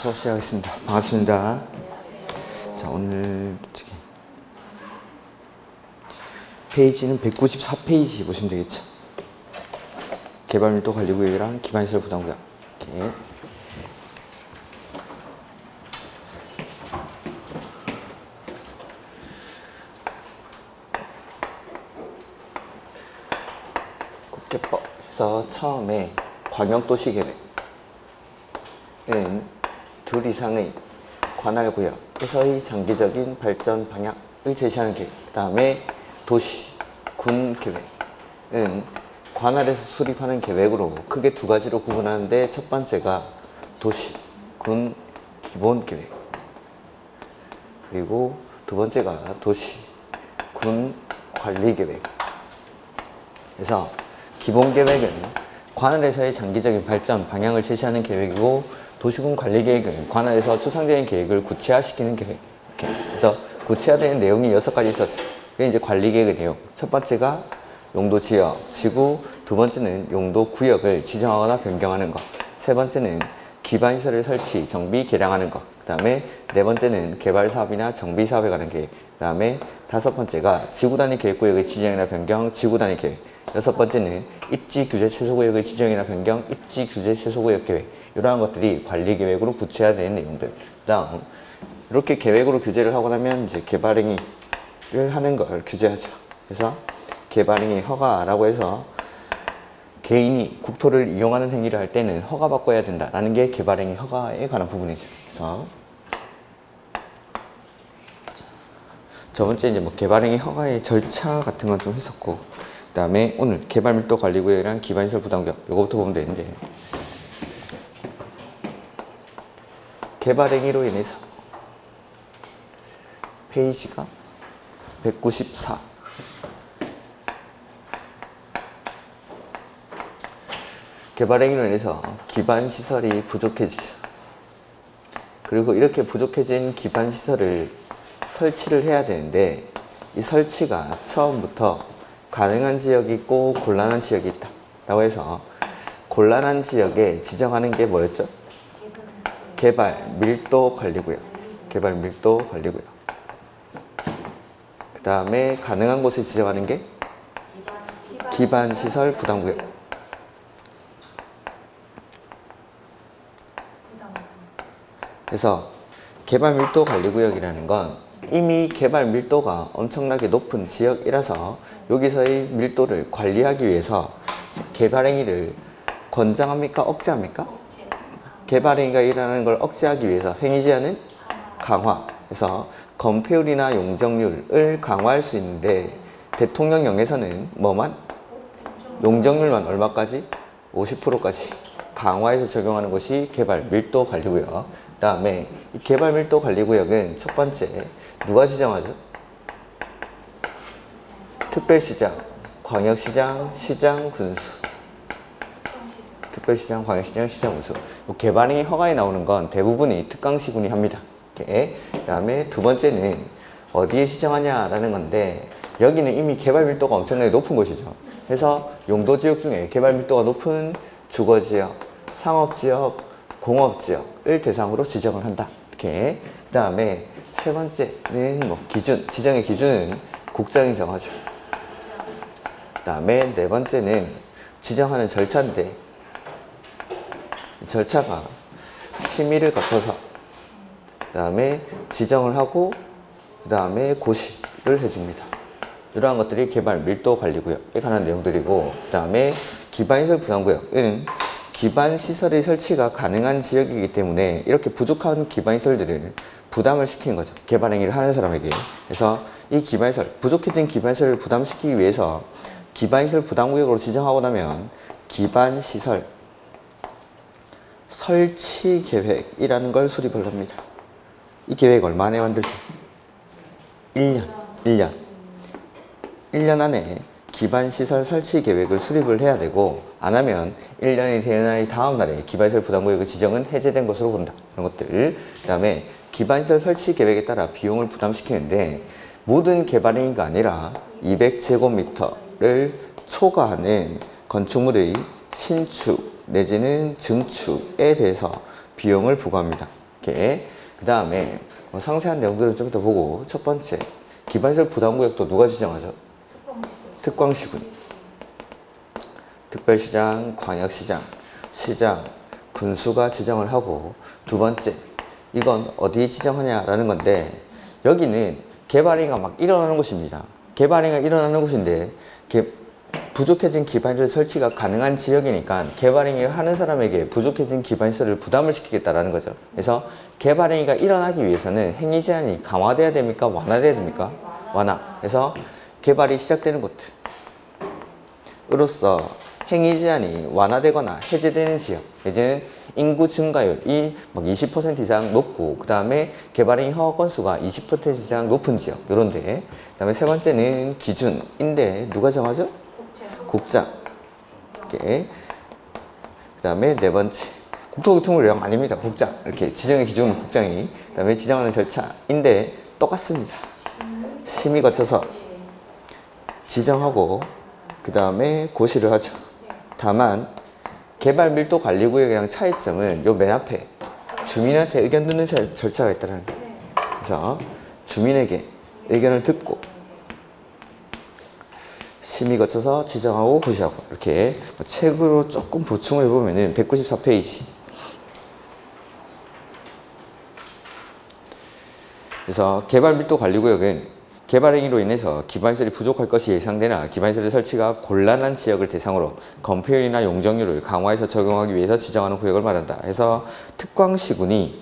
수업 시작하겠습니다. 반갑습니다. 자, 오늘 페이지는 194페이지 보시면 되겠죠. 개발밀도 관리구역이랑 기반시설 부담구역. 이렇게. 국계법에서 처음에 광역도시계획은 둘 이상의 관할구역에서의 장기적인 발전 방향을 제시하는 계획. 그 다음에 도시, 군 계획은 관할에서 수립하는 계획으로 크게 두 가지로 구분하는데, 첫 번째가 도시, 군 기본 계획, 그리고 두 번째가 도시, 군 관리 계획. 그래서 기본 계획은 관할에서의 장기적인 발전 방향을 제시하는 계획이고, 도시군 관리 계획은 관할에서 추상적인 계획을 구체화시키는 계획. 이렇게. 그래서 구체화되는 내용이 6가지 있었죠. 그게 이제 관리 계획의 내용. 첫 번째가 용도 지역, 지구. 두 번째는 용도 구역을 지정하거나 변경하는 것. 세 번째는 기반시설을 설치, 정비, 개량하는 것. 그 다음에 네 번째는 개발 사업이나 정비 사업에 관한 계획. 그 다음에 다섯 번째가 지구 단위 계획구역의 지정이나 변경, 지구 단위 계획. 여섯 번째는 입지 규제 최소구역의 지정이나 변경, 입지 규제 최소구역 계획. 이러한 것들이 관리 계획으로 구체화되는 내용들. 그다음 이렇게 계획으로 규제를 하고 나면 이제 개발행위를 하는 걸 규제하죠. 그래서 개발행위 허가라고 해서 개인이 국토를 이용하는 행위를 할 때는 허가받고 해야 된다라는 게 개발행위 허가에 관한 부분이죠. 그래서 저번주에 이제 뭐 개발행위 허가의 절차 같은 건 좀 했었고, 그 다음에 오늘 개발밀도 관리구역이랑 기반시설 부담구역 요거부터 보면 되는데, 개발행위로 인해서 페이지가 194. 개발행위로 인해서 기반시설이 부족해지죠. 그리고 이렇게 부족해진 기반시설을 설치를 해야 되는데, 이 설치가 처음부터 가능한 지역이 있고 곤란한 지역이 있다 라고 해서, 곤란한 지역에 지정하는 게 뭐였죠? 개발밀도 관리구역. 개발밀도 관리구역. 그 다음에 가능한 곳에 지정하는 게 기반시설 부담구역. 그래서 개발밀도 관리구역이라는 건 이미 개발밀도가 엄청나게 높은 지역이라서 여기서의 밀도를 관리하기 위해서 개발행위를 권장합니까? 억제합니까? 개발행위가 일어나는 걸 억제하기 위해서 행위제한은 강화. 그래서 건폐율이나 용적률을 강화할 수 있는데, 대통령령에서는 뭐만? 용적률만 얼마까지? 50%까지 강화해서 적용하는 것이 개발밀도 관리구역. 그 다음에 이 개발밀도 관리구역은 첫 번째 누가 지정하죠? 특별시장, 광역시장, 시장, 군수. 특별시장, 광역시장, 시장, 군수. 개발행위 허가에 나오는 건 대부분이 특강시군이 합니다. 그 다음에 두 번째는 어디에 지정하냐라는 건데, 여기는 이미 개발밀도가 엄청나게 높은 곳이죠. 그래서 용도지역 중에 개발밀도가 높은 주거지역, 상업지역, 공업지역을 대상으로 지정을 한다. 이렇게. 그 다음에 세 번째는 뭐 기준, 지정의 기준은 국장이 정하죠. 그 다음에 네 번째는 지정하는 절차인데, 이 절차가 심의를 거쳐서 그 다음에 지정을 하고 그 다음에 고시를 해줍니다. 이러한 것들이 개발밀도 관리구역에 관한 내용들이고, 그 다음에 기반시설 부담구역은 기반시설의 설치가 가능한 지역이기 때문에 이렇게 부족한 기반시설들을 부담을 시키는 거죠. 개발행위를 하는 사람에게. 그래서 이 기반시설, 부족해진 기반시설을 부담시키기 위해서 기반시설 부담구역으로 지정하고 나면 기반시설 설치 계획이라는 걸 수립을 합니다. 이 계획 얼마 안에 만들죠? 1년 안에 기반시설 설치 계획을 수립을 해야 되고, 안 하면 1년이 되는 날이 다음 날에 기반시설 부담구역의 지정은 해제된 것으로 본다. 이런 것들. 그 다음에 기반시설 설치 계획에 따라 비용을 부담시키는데, 모든 개발행위가 아니라 200제곱미터를 초과하는 건축물의 신축 내지는 증축에 대해서 비용을 부과합니다. 이렇게. 그 다음에 상세한 내용들을 좀 더 보고, 첫 번째, 기반시설 부담구역도 누가 지정하죠? 특광시군이. 특별시장, 광역시장, 시장, 군수가 지정을 하고, 두 번째, 이건 어디에 지정하냐라는 건데, 여기는 개발행위가 막 일어나는 곳입니다. 개발행위가 일어나는 곳인데 부족해진 기반시설 설치가 가능한 지역이니까 개발행위를 하는 사람에게 부족해진 기반시설을 부담을 시키겠다라는 거죠. 그래서 개발행위가 일어나기 위해서는 행위 제한이 강화돼야 됩니까? 완화돼야 됩니까? 완화. 그래서 개발이 시작되는 곳으로서 행위 제한이 완화되거나 해제되는 지역, 이제는 인구 증가율이 막 20% 이상 높고, 그 다음에 개발행위 허가 건수가 20% 이상 높은 지역, 요런데. 그 다음에 세 번째는 기준인데 누가 정하죠? 국장. 이렇게. 그 다음에 네 번째, 국토교통부령 아닙니다. 국장. 이렇게 지정의 기준은 국장이. 그 다음에 지정하는 절차인데 똑같습니다. 심의 거쳐서 지정하고, 그 다음에 고시를 하죠. 다만 개발 밀도 관리 구역이랑 차이점은 요 맨 앞에 주민한테 의견 듣는 절차가 있다는 거예요. 그래서 주민에게 의견을 듣고 심의 거쳐서 지정하고 고시하고, 이렇게 책으로 조금 보충을 해보면은 194페이지. 그래서 개발 밀도 관리 구역은 개발행위로 인해서 기반시설이 부족할 것이 예상되나 기반시설의 설치가 곤란한 지역을 대상으로 건폐율이나 용적률을 강화해서 적용하기 위해서 지정하는 구역을 말한다. 그래서 특광시군이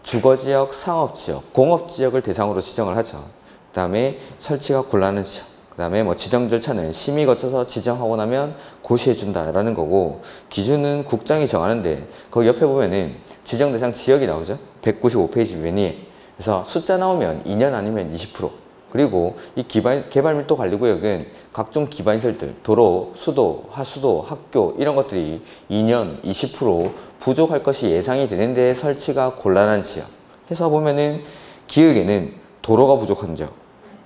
주거지역, 상업지역, 공업지역을 대상으로 지정을 하죠. 그 다음에 설치가 곤란한 지역, 그 다음에 지정 절차는 심의 거쳐서 지정하고 나면 고시해준다라는 거고, 기준은 국장이 정하는데 거기 옆에 보면은 지정 대상 지역이 나오죠. 195페이지 맨 위에. 그래서 숫자 나오면 2년 아니면 20%. 그리고 이 개발 밀도 관리 구역은 각종 기반시설들, 도로, 수도, 하수도, 학교 이런 것들이 2년 20% 부족할 것이 예상이 되는데 설치가 곤란한 지역. 해서 보면은 기역에는 도로가 부족한 지역,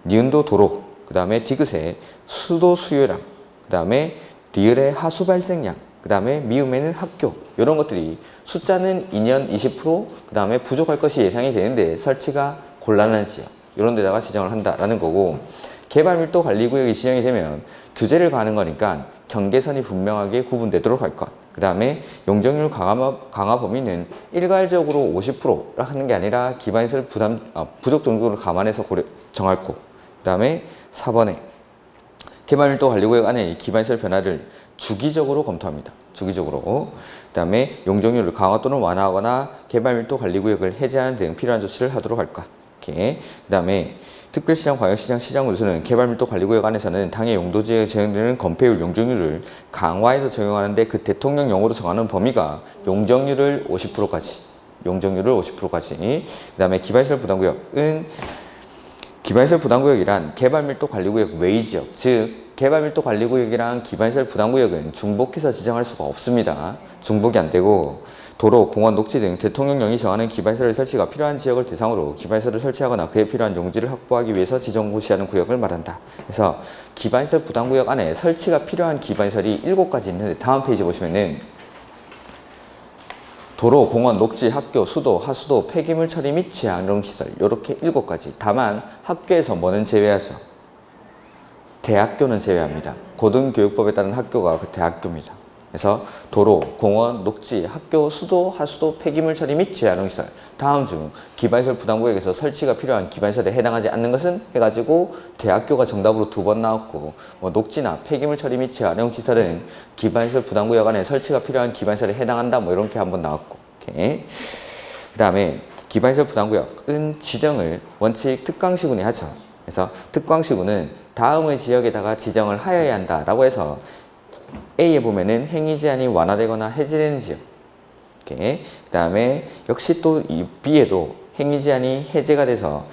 니은도 도로, 그 다음에 디귿에 수도 수요량, 그 다음에 리을의 하수 발생량, 그 다음에 미음에는 학교, 이런 것들이 숫자는 2년 20%, 그 다음에 부족할 것이 예상이 되는데 설치가 곤란한 지역, 이런 데다가 지정을 한다라는 거고, 개발 밀도 관리 구역이 지정이 되면 규제를 가하는 거니까 경계선이 분명하게 구분되도록 할 것. 그 다음에 용적률 강화 범위는 일괄적으로 50%라 하는 게 아니라 기반시설 부족 정도를 감안해서 정할 거. 그 다음에 4번에 개발 밀도 관리 구역 안에 기반시설 변화를 주기적으로 검토합니다. 주기적으로. 그 다음에 용적률을 강화 또는 완화하거나 개발 밀도 관리 구역을 해제하는 등 필요한 조치를 하도록 할 것. 그 다음에 특별시장, 광역시장, 시장군수는 개발밀도 관리구역 안에서는 당해 용도지에 적용되는 건폐율, 용적률을 강화해서 적용하는데 그 대통령령으로 정하는 범위가 용적률을 50%까지, 용적률을 50%까지. 그 다음에 기반시설 부담구역은 기반시설 부담구역이란 개발밀도 관리구역 외의 지역, 즉 개발밀도 관리구역이랑 기반시설 부담구역은 중복해서 지정할 수가 없습니다. 중복이 안 되고, 도로, 공원, 녹지 등 대통령령이 정하는 기반시설 설치가 필요한 지역을 대상으로 기반시설을 설치하거나 그에 필요한 용지를 확보하기 위해서 지정고시하는 구역을 말한다. 그래서 기반시설 부담구역 안에 설치가 필요한 기반시설이 7가지 있는데, 다음 페이지 보시면은 도로, 공원, 녹지, 학교, 수도, 하수도, 폐기물 처리 및 재활용시설, 이렇게 7가지. 다만 학교에서 뭐는 제외하죠? 대학교는 제외합니다. 고등교육법에 따른 학교가 그 대학교입니다. 그래서 도로, 공원, 녹지, 학교, 수도, 하수도, 폐기물 처리 및 재활용시설. 다음 중 기반시설 부담구역에서 설치가 필요한 기반시설에 해당하지 않는 것은 해가지고 대학교가 정답으로 2번 나왔고, 녹지나 폐기물 처리 및 재활용시설은 기반시설 부담구역 안에 설치가 필요한 기반시설에 해당한다, 이렇게 한번 나왔고. 오케이. 그 다음에 기반시설 부담구역은 지정을 원칙 특광시군이 하죠. 그래서 특광시군은 다음의 지역에다가 지정을 하여야 한다라고 해서 A에 보면은 행위 제한이 완화되거나 해제되는 지역. 그 다음에 역시 또 이 B에도 행위 제한이 해제가 돼서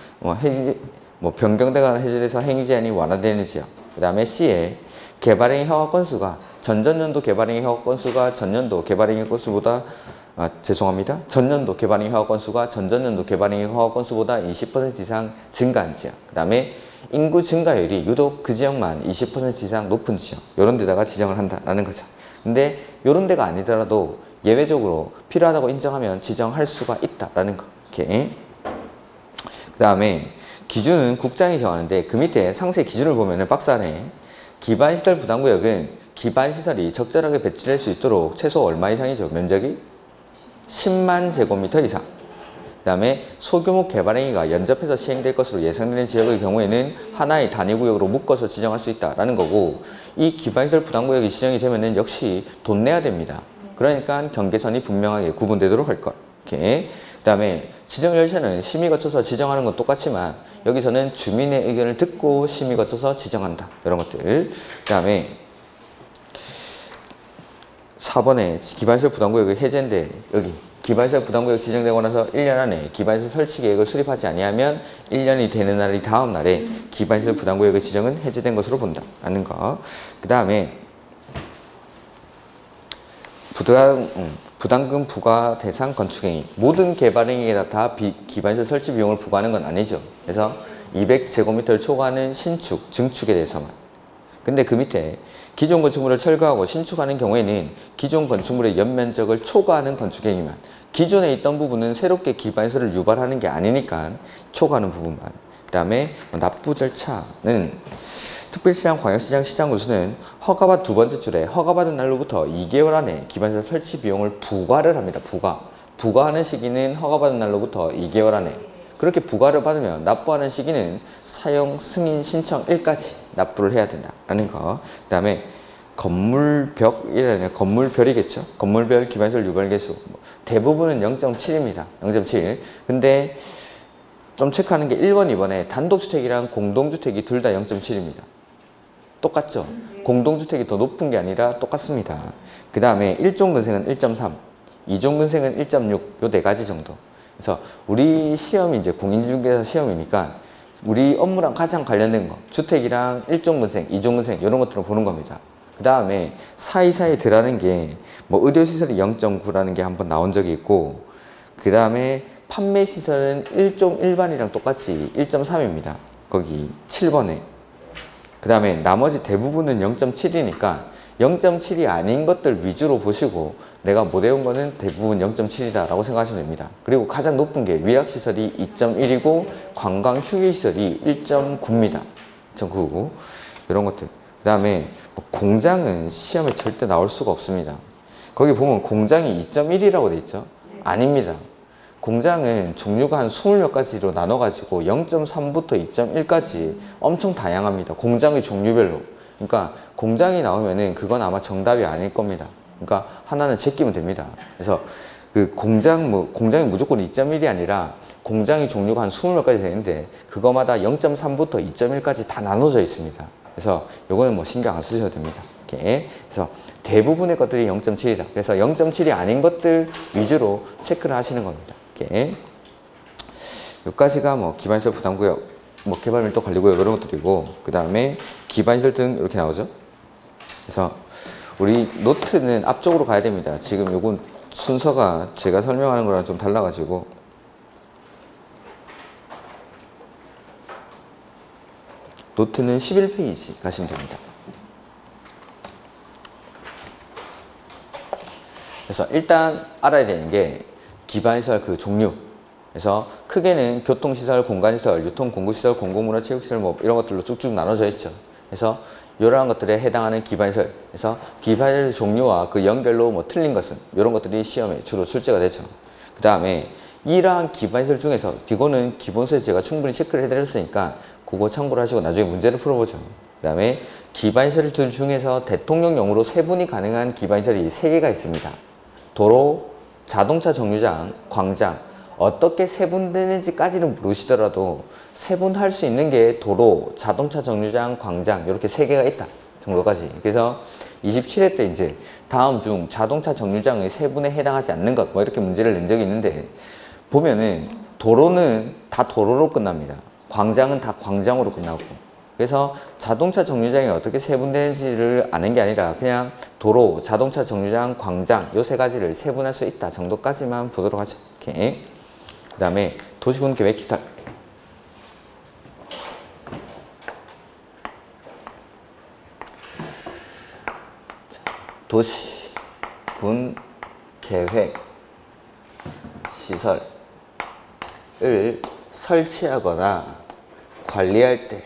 변경되거나 해제돼서 행위 제한이 완화되는 지역. 그 다음에 C에 개발행위 허가 건수가 전전년도 개발행위 허가 건수가 전년도 개발행위 건수보다 전년도 개발행위 허가 건수가 전전년도 개발행위 허가 건수보다 20% 이상 증가한 지역. 그 다음에 인구 증가율이 유독 그 지역만 20% 이상 높은 지역, 이런 데다가 지정을 한다라는 거죠. 근데 이런 데가 아니더라도 예외적으로 필요하다고 인정하면 지정할 수가 있다라는 거. 이렇게. 그 다음에 기준은 국장이 정하는데 그 밑에 상세 기준을 보면은 박스 안에 기반시설 부담구역은 기반시설이 적절하게 배치될 수 있도록 최소 얼마 이상이죠? 면적이 10만 제곱미터 이상. 그 다음에 소규모 개발행위가 연접해서 시행될 것으로 예상되는 지역의 경우에는 하나의 단위구역으로 묶어서 지정할 수 있다라는 거고, 이 기반시설 부담구역이 지정이 되면은 역시 돈 내야 됩니다. 그러니까 경계선이 분명하게 구분되도록 할 것. 이렇게. 그 다음에 지정 열차는 심의 거쳐서 지정하는 건 똑같지만 여기서는 주민의 의견을 듣고 심의 거쳐서 지정한다. 이런 것들. 그 다음에 4번에 기반시설 부담구역의 해제인데, 여기 기반시설 부담구역 지정되고 나서 1년 안에 기반시설 설치 계획을 수립하지 아니하면 1년이 되는 날이 다음 날에 기반시설 부담구역의 지정은 해제된 것으로 본다 라는 거. 그 다음에 부담금 부과 대상 건축행위. 모든 개발행위에다 다 기반시설 설치 비용을 부과하는 건 아니죠. 그래서 200제곱미터를 초과하는 신축, 증축에 대해서만. 근데 그 밑에 기존 건축물을 철거하고 신축하는 경우에는 기존 건축물의 연면적을 초과하는 건축행위만, 기존에 있던 부분은 새롭게 기반시설을 유발하는 게 아니니까 초과하는 부분만. 그 다음에 납부 절차는 특별시장, 광역시장, 시장군수는 허가받은 두 번째 줄에 허가받은 날로부터 2개월 안에 기반시설 설치 비용을 부과를 합니다. 부과하는 시기는 허가받은 날로부터 2개월 안에. 그렇게 부과를 받으면 납부하는 시기는 사용 승인 신청일까지 납부를 해야 된다라는 거. 그 다음에 건물벽이라는 건물별이겠죠. 건물별 기반시설 유발 개수. 대부분은 0.7입니다. 0.7. 근데 좀 체크하는 게 1번, 2번에 단독주택이랑 공동주택이 둘 다 0.7입니다. 똑같죠? 공동주택이 더 높은 게 아니라 똑같습니다. 그 다음에 1종 근생은 1.3, 2종 근생은 1.6, 요 네 가지 정도. 그래서 우리 시험이 이제 공인중개사 시험이니까 우리 업무랑 가장 관련된 거, 주택이랑 1종 근생, 2종 근생 이런 것들을 보는 겁니다. 그 다음에 사이사이 들어가는 게 뭐 의료시설이 0.9라는 게 한번 나온 적이 있고, 그 다음에 판매시설은 1종 일반이랑 똑같이 1.3입니다. 거기 7번에. 그 다음에 나머지 대부분은 0.7이니까 0.7이 아닌 것들 위주로 보시고 내가 못 외운 거는 대부분 0.7이다 라고 생각하시면 됩니다. 그리고 가장 높은 게 위락시설이 2.1이고 관광휴게시설이 1.9입니다. 1.9 이런 것들. 그 다음에 공장은 시험에 절대 나올 수가 없습니다. 거기 보면 공장이 2.1이라고 돼 있죠? 아닙니다. 공장은 종류가 한 20몇 가지로 나눠가지고 0.3부터 2.1까지 엄청 다양합니다. 공장의 종류별로. 그러니까 공장이 나오면은 그건 아마 정답이 아닐 겁니다. 그러니까 하나는 제끼면 됩니다. 그래서 그 공장이 무조건 2.1이 아니라 공장의 종류가 한 20몇 가지 되는데 그거마다 0.3부터 2.1까지 다 나눠져 있습니다. 그래서 요거는 뭐 신경 안 쓰셔도 됩니다. 이렇게. 그래서 대부분의 것들이 0.7이다. 그래서 0.7이 아닌 것들 위주로 체크를 하시는 겁니다. 이렇게. 여기까지가 뭐 기반시설 부담구역, 뭐 개발밀도 관리구역 이런 것들이고, 그 다음에 기반시설 등 이렇게 나오죠. 그래서 우리 노트는 앞쪽으로 가야 됩니다. 지금 요건 순서가 제가 설명하는 거랑 좀 달라가지고 노트는 11페이지 가시면 됩니다. 그래서 일단 알아야 되는 게 기반시설 그 종류. 그래서 크게는 교통시설, 공간시설, 유통공구시설, 공공문화체육시설 뭐 이런 것들로 쭉쭉 나눠져 있죠. 그래서 이러한 것들에 해당하는 기반시설. 그래서 기반시설 종류와 그 연결로 뭐 틀린 것은 이런 것들이 시험에 주로 출제가 되죠. 그 다음에 이러한 기반시설 중에서 이거는 기본서에 제가 충분히 체크를 해드렸으니까 그거 참고를 하시고 나중에 문제를 풀어보죠. 그 다음에 기반시설들 중에서 대통령령으로 세분이 가능한 기반시설이 3개가 있습니다. 도로, 자동차 정류장, 광장. 어떻게 세분되는지까지는 모르시더라도 세분할 수 있는 게 도로, 자동차 정류장, 광장 이렇게 3개가 있다 정도까지. 그래서 27회 때 이제 다음 중 자동차 정류장의 세분에 해당하지 않는 것 뭐 이렇게 문제를 낸 적이 있는데 보면은 도로는 다 도로로 끝납니다. 광장은 다 광장으로 끝나고. 그래서 자동차 정류장이 어떻게 세분되는지를 아는 게 아니라 그냥 도로, 자동차 정류장, 광장 요 3가지를 세분할 수 있다 정도까지만 보도록 하죠. 이렇게. 그 다음에 도시군 계획 시설. 도시군 계획 시설. 설치하거나 관리할 때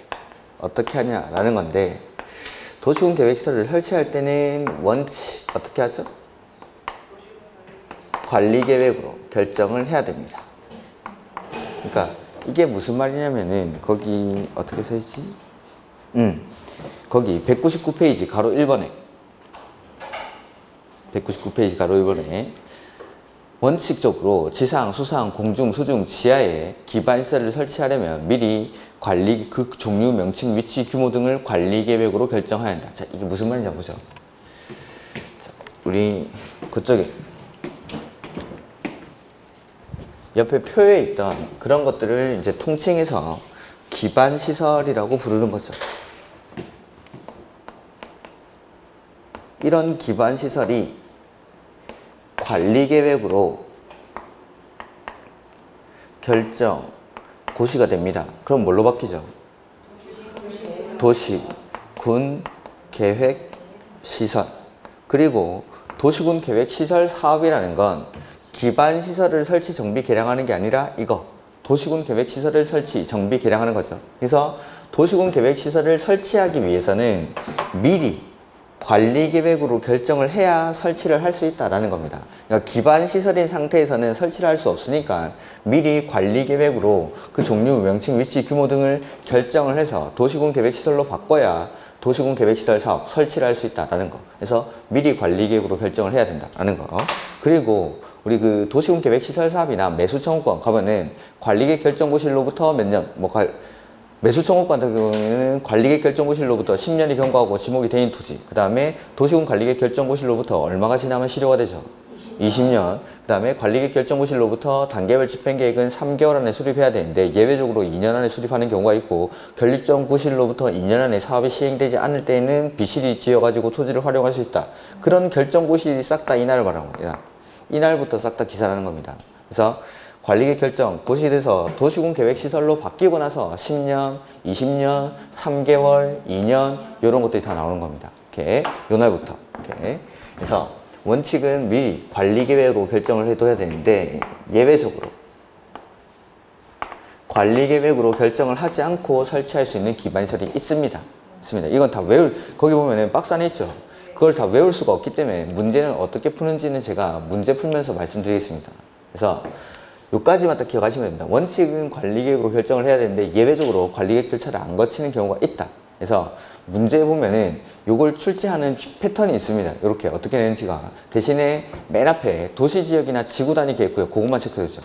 어떻게 하냐라는 건데, 도시군 계획시설을 설치할 때는 원칙 어떻게 하죠? 관리계획으로 결정을 해야 됩니다. 그러니까 이게 무슨 말이냐면은, 거기 어떻게 써있지? 거기 199페이지 가로 1번에 199페이지 가로 1번에 원칙적으로 지상, 수상, 공중, 수중, 지하에 기반시설을 설치하려면 미리 관리 그 종류, 명칭, 위치, 규모 등을 관리계획으로 결정해야 한다. 자, 이게 무슨 말인지 보죠. 자, 우리 그쪽에 옆에 표에 있던 그런 것들을 이제 통칭해서 기반시설이라고 부르는 거죠. 이런 기반시설이 관리계획으로 결정, 고시가 됩니다. 그럼 뭘로 바뀌죠? 도시, 군, 계획, 시설. 그리고 도시군 계획 시설 사업이라는 건 기반시설을 설치, 정비, 개량하는 게 아니라 이거 도시군 계획 시설을 설치, 정비, 개량하는 거죠. 그래서 도시군 계획 시설을 설치하기 위해서는 미리 관리계획으로 결정을 해야 설치를 할 수 있다는 겁니다. 그러니까 기반시설인 상태에서는 설치를 할 수 없으니까 미리 관리계획으로 그 종류, 명칭, 위치, 규모 등을 결정을 해서 도시군 계획시설로 바꿔야 도시군 계획시설 사업 설치를 할 수 있다는 거. 그래서 미리 관리계획으로 결정을 해야 된다는 거. 그리고 우리 그 도시군 계획시설 사업이나 매수청구권 가면은 관리계획 결정고시로부터 몇 년, 매수청구권 같은 경우에는 관리계획 결정고시로부터 10년이 경과하고 지목이 된 토지, 그 다음에 도시군 관리계획 결정고시로부터 얼마가 지나면 실효가 되죠? 20년. 그 다음에 관리계획 결정고시로부터 단계별 집행계획은 3개월 안에 수립해야 되는데 예외적으로 2년 안에 수립하는 경우가 있고, 결립정고시로부터 2년 안에 사업이 시행되지 않을 때에는 비실이 지어가지고 토지를 활용할 수 있다. 그런 결정고시들이 싹 다 이날을 말하는 겁니다. 이날부터 싹 다 기사라는 겁니다. 그래서 관리계획 결정, 고시돼서 도시군 계획시설로 바뀌고 나서 10년, 20년, 3개월, 2년 이런 것들이 다 나오는 겁니다. 이렇게 요날부터. 이렇게. 그래서 원칙은 미리 관리계획으로 결정을 해둬야 되는데 예외적으로 관리계획으로 결정을 하지 않고 설치할 수 있는 기반시설이 있습니다. 이건 다 거기 보면은 박스 안에 있죠. 그걸 다 외울 수가 없기 때문에 문제는 어떻게 푸는지는 제가 문제 풀면서 말씀드리겠습니다. 그래서 요까지만 딱 기억하시면 됩니다. 원칙은 관리계획으로 결정을 해야 되는데 예외적으로 관리계획 절차를 안 거치는 경우가 있다. 그래서 문제에 보면은 요걸 출제하는 패턴이 있습니다. 이렇게 어떻게 되는지가. 대신에 맨 앞에 도시지역이나 지구단위 계획구역, 그것만 체크해주죠.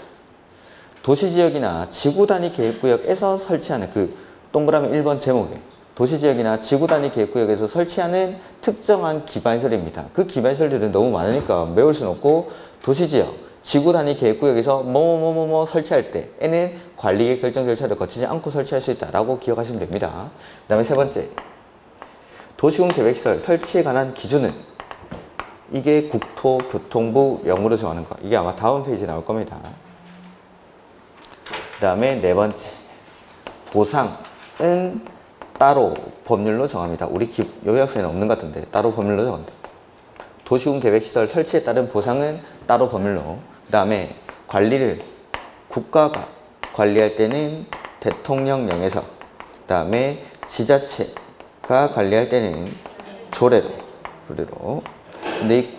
도시지역이나 지구단위 계획구역에서 설치하는 그 동그라미 1번 제목에 도시지역이나 지구단위 계획구역에서 설치하는 특정한 기반시설입니다. 그 기반시설들은 너무 많으니까 외울 수는 없고, 도시지역, 지구단위 계획구역에서 뭐뭐뭐뭐 설치할 때에는 관리계획 결정 절차를 거치지 않고 설치할 수 있다라고 기억하시면 됩니다. 그 다음에 세 번째, 도시군 계획시설 설치에 관한 기준은 이게 국토교통부 명으로 정하는 거. 이게 아마 다음 페이지에 나올 겁니다. 그 다음에 네 번째, 보상은 따로 법률로 정합니다. 우리 요약서에는 없는 것 같은데 따로 법률로 정한다. 도시군 계획시설 설치에 따른 보상은 따로 법률로. 그 다음에 관리를 국가가 관리할 때는 대통령령에서, 그 다음에 지자체가 관리할 때는 조례로. 근데 이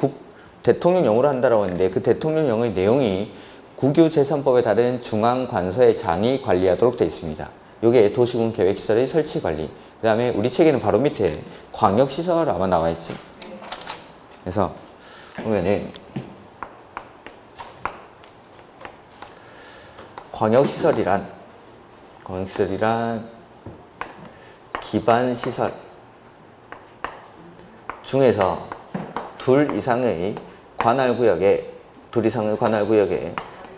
대통령령으로 한다라고 했는데 그 대통령령의 내용이 국유재산법에 따른 중앙관서의 장이 관리하도록 되어 있습니다. 이게 도시군 계획시설의 설치 관리. 그 다음에 우리 책에는 바로 밑에 광역시설 아마 나와 있지. 그래서 보면은 광역시설이란 기반시설 중에서 둘 이상의 관할구역에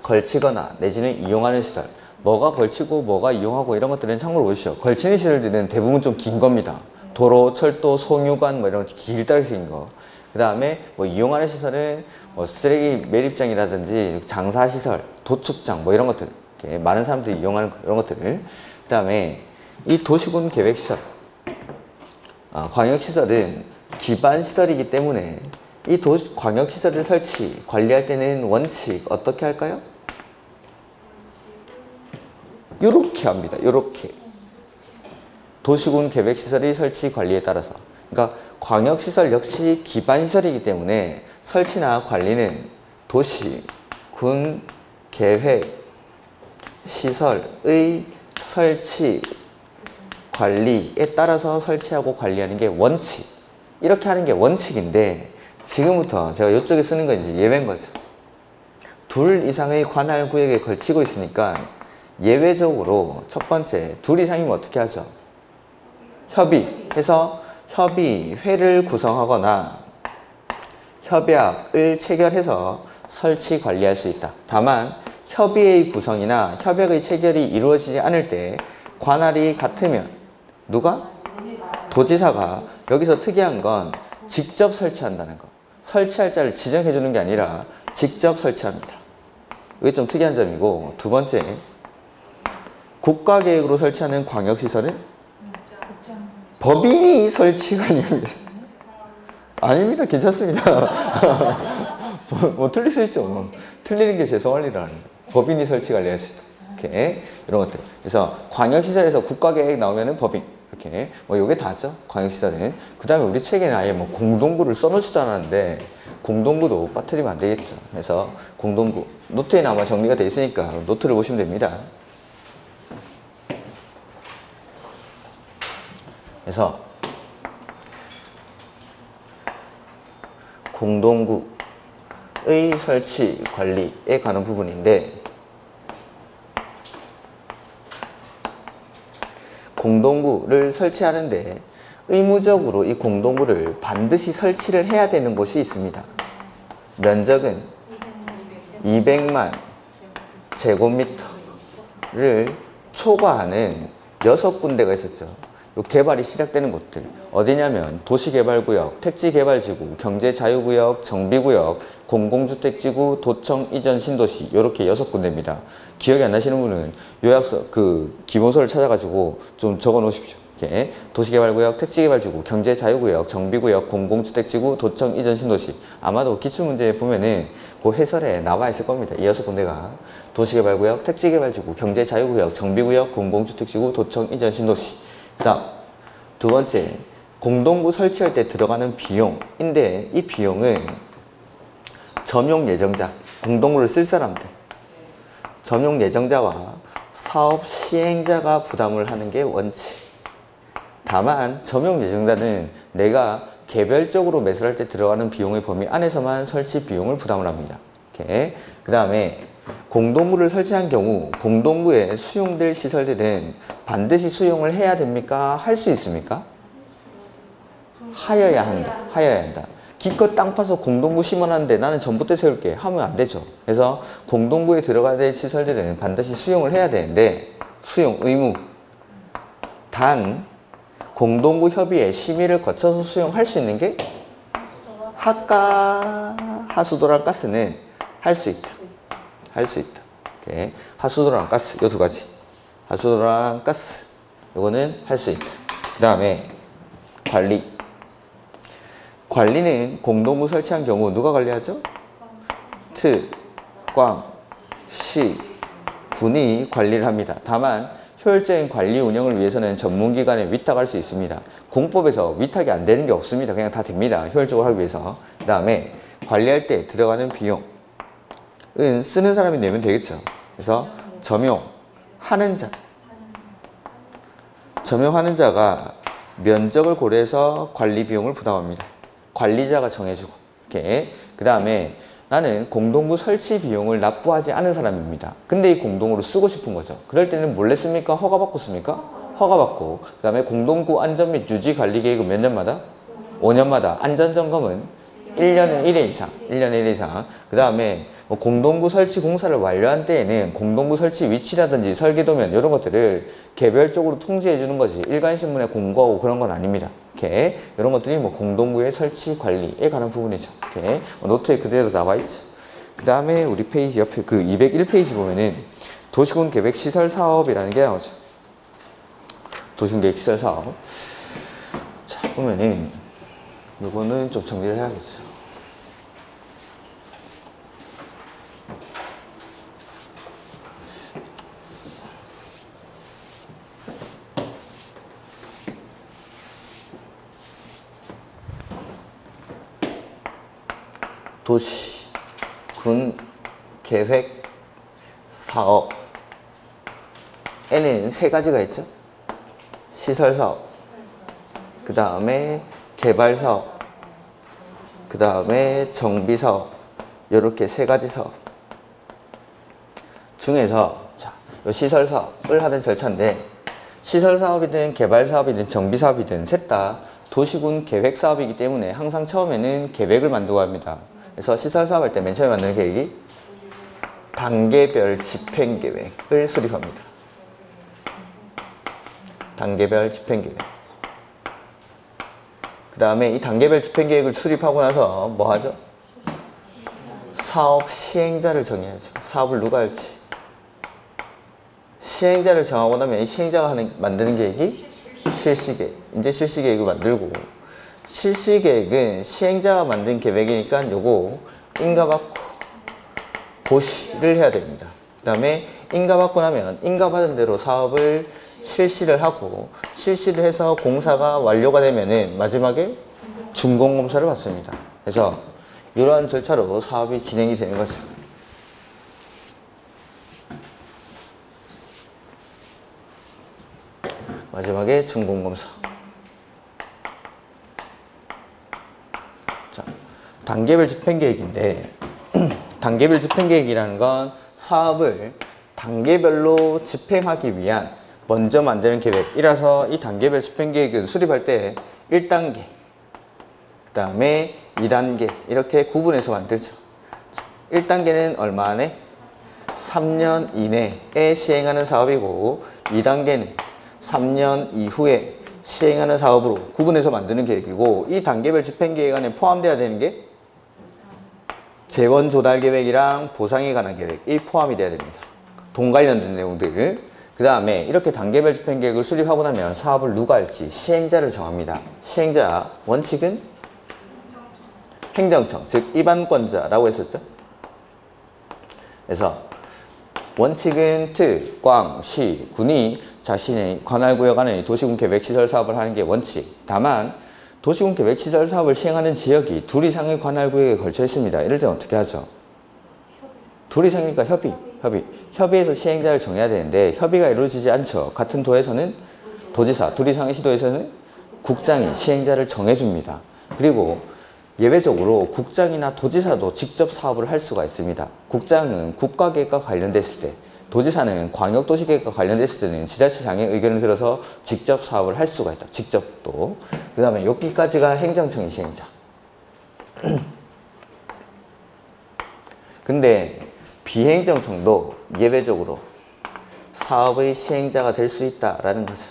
걸치거나 내지는 이용하는 시설. 뭐가 걸치고 뭐가 이용하고 이런 것들은 참고로 보십시오. 걸치는 시설들은 대부분 좀 긴 겁니다. 도로, 철도, 송유관 이런 거 길다랗게 생긴 거. 그 다음에 이용하는 시설은 쓰레기 매립장이라든지 장사시설, 도축장 이런 것들, 이렇게 많은 사람들이 이용하는 이런 것들을. 그 다음에 이 도시군 계획시설, 광역시설은 기반시설이기 때문에 이 광역시설을 설치, 관리할 때는 원칙 어떻게 할까요? 요렇게 합니다. 요렇게. 도시군 계획시설의 설치 관리에 따라서. 그러니까 광역시설 역시 기반시설이기 때문에 설치나 관리는 도시, 군, 계획, 시설의 설치, 관리에 따라서 설치하고 관리하는 게 원칙. 이렇게 하는 게 원칙인데 지금부터 제가 이쪽에 쓰는 건 이제 예외인 거죠. 둘 이상의 관할 구역에 걸치고 있으니까 예외적으로 첫 번째, 둘 이상이면 어떻게 하죠? 협의해서 협의회를 구성하거나 협약을 체결해서 설치 관리할 수 있다. 다만 협의의 구성이나 협약의 체결이 이루어지지 않을 때 관할이 같으면 누가? 도지사가. 여기서 특이한 건 직접 설치한다는 거. 설치할 자를 지정해 주는 게 아니라 직접 설치합니다. 이게 좀 특이한 점이고, 두 번째, 국가계획으로 설치하는 광역시설은 법인이 설치가 아닙니다. 아닙니다. 괜찮습니다. 뭐 틀릴 수 있죠. 틀리는 게 죄송할 일은 아닙니다. 법인이 설치 관리할 수 있다. 이렇게 이런 것들. 그래서 광역시설에서 국가계획 나오면은 법인. 이렇게 뭐 요게 다죠. 광역시설은. 그 다음에 우리 책에는 아예 뭐 공동구를 써놓지도 않았는데 공동구도 빠뜨리면 안 되겠죠. 그래서 공동구 노트에는 아마 정리가 돼 있으니까 노트를 보시면 됩니다. 그래서 공동구의 설치 관리에 관한 부분인데, 공동구를 설치하는데 의무적으로 이 공동구를 반드시 설치를 해야 되는 곳이 있습니다. 면적은 200만 제곱미터를 초과하는 6군데가 있었죠. 요 개발이 시작되는 곳들 어디냐면 도시개발구역, 택지개발지구, 경제자유구역, 정비구역, 공공주택지구, 도청 이전 신도시 이렇게 6군데입니다. 기억이 안 나시는 분은 요약서 기본서를 찾아가지고 좀 적어 놓으십시오. 이렇게 도시개발구역, 택지개발지구, 경제자유구역, 정비구역, 공공주택지구, 도청 이전 신도시. 아마도 기출문제에 보면은 그 해설에 나와 있을 겁니다. 이 6군데가 도시개발구역, 택지개발지구, 경제자유구역, 정비구역, 공공주택지구, 도청 이전 신도시. 그 다음 두 번째, 공동구 설치할 때 들어가는 비용인데 이 비용은 점용 예정자, 공동구를 쓸 사람들, 점용 예정자와 사업 시행자가 부담을 하는 게 원칙. 다만 점용 예정자는 내가 개별적으로 매수할 때 들어가는 비용의 범위 안에서만 설치 비용을 부담을 합니다. 이렇게. 그 다음에 공동구를 설치한 경우 공동구에 수용될 시설들은 반드시 수용을 해야 됩니까? 할 수 있습니까? 하여야 한다. 하여야 한다. 기껏 땅 파서 공동구 심어놨는데 나는 전봇대 세울게 하면 안 되죠. 그래서 공동구에 들어가야 될 시설들은 반드시 수용을 해야 되는데 수용 의무. 단 공동구 협의회 심의를 거쳐서 수용할 수 있는 게 하수도랑 가스는 할 수 있다. 할 수 있다. 이렇게. 하수도랑 가스 요 두 가지. 하수도랑 가스 요거는 할 수 있다. 그 다음에 관리. 관리는 공동구 설치한 경우 누가 관리하죠? 특, 광, 시, 군이 관리를 합니다. 다만 효율적인 관리 운영을 위해서는 전문기관에 위탁할 수 있습니다. 공법에서 위탁이 안 되는 게 없습니다. 그냥 다 됩니다. 효율적으로 하기 위해서. 그 다음에 관리할 때 들어가는 비용은 쓰는 사람이 내면 되겠죠. 그래서 점용하는 자. 점용하는 자가 면적을 고려해서 관리 비용을 부담합니다. 관리자가 정해주고. 이렇게. 그 다음에 나는 공동구 설치 비용을 납부하지 않은 사람입니다. 근데 이 공동구를 쓰고 싶은 거죠. 그럴 때는 몰래 씁니까? 허가받고 씁니까? 허가받고. 그 다음에 공동구 안전 및 유지 관리 계획은 몇 년마다? 5년마다. 안전점검은 1년에 1회 이상. 1년에 1회 이상. 그 다음에 뭐 공동구 설치 공사를 완료한 때에는 공동구 설치 위치라든지 설계도면 이런 것들을 개별적으로 통지해 주는 거지 일간신문에 공고하고 그런 건 아닙니다. 이렇게 이런 것들이 뭐 공동구의 설치 관리에 관한 부분이죠. 이렇게 노트에 그대로 나와 있죠. 그 다음에 우리 페이지 옆에 그 201페이지 보면은 도시군 계획 시설 사업이라는 게 나오죠. 도시군 계획 시설 사업. 자 보면은 요거는 좀 정리를 해야겠죠. 도시, 군, 계획, 사업. 에는 세 가지가 있죠. 시설사업, 그 다음에 개발사업, 그 다음에 정비사업. 이렇게 세 가지 사업 중에서 자, 요 시설사업을 하는 절차인데, 시설사업이든 개발사업이든 정비사업이든 셋 다 도시군 계획사업이기 때문에 항상 처음에는 계획을 만들고 합니다. 그래서 시설사업 할 때 맨 처음에 만드는 계획이 단계별 집행계획을 수립합니다. 단계별 집행계획. 그 다음에 이 단계별 집행계획을 수립하고 나서 뭐 하죠? 사업 시행자를 정해야죠. 사업을 누가 할지. 시행자를 정하고 나면 이 시행자가 만드는 계획이 실시계획. 이제 실시계획을 만들고, 실시계획은 시행자가 만든 계획이니까 요거 인가받고 고시를 해야 됩니다. 그 다음에 인가받고 나면 인가받은 대로 사업을 실시를 하고, 실시를 해서 공사가 완료가 되면은 마지막에 준공검사를 받습니다. 그래서 이러한 절차로 사업이 진행이 되는 거죠. 마지막에 준공검사. 자, 단계별 집행계획인데 단계별 집행계획이라는 건 사업을 단계별로 집행하기 위한 먼저 만드는 계획이라서, 이 단계별 집행계획은 수립할 때 1단계, 그 다음에 2단계 이렇게 구분해서 만들죠. 1단계는 얼마 안에? 3년 이내에 시행하는 사업이고, 2단계는 3년 이후에 시행하는 사업으로 구분해서 만드는 계획이고, 이 단계별 집행계획 안에 포함되어야 되는 게 재원 조달 계획이랑 보상에 관한 계획이 포함이 돼야 됩니다. 돈 관련된 내용들. 그 다음에 이렇게 단계별 집행계획을 수립하고 나면 사업을 누가 할지 시행자를 정합니다. 시행자 원칙은 행정청, 즉 입안권자라고 했었죠. 그래서 원칙은 특, 광, 시, 군이 자신의 관할구역 안에 도시군 계획시설 사업을 하는 게 원칙. 다만 도시군 계획시설 사업을 시행하는 지역이 둘 이상의 관할구역에 걸쳐 있습니다. 이럴 때는 어떻게 하죠? 둘 이상이니까 협의해서 시행자를 정해야 되는데, 협의가 이루어지지 않죠. 같은 도에서는 도지사, 둘 이상의 시도에서는 국장이 시행자를 정해줍니다. 그리고 예외적으로 국장이나 도지사도 직접 사업을 할 수가 있습니다. 국장은 국가계획과 관련됐을 때, 도지사는 광역도시계획과 관련됐을 때는 지자체장의 의견을 들어서 직접 사업을 할 수가 있다. 직접 또. 그 다음에 여기까지가 행정청의 시행자. 근데 비행정청도 예외적으로 사업의 시행자가 될 수 있다라는 거죠.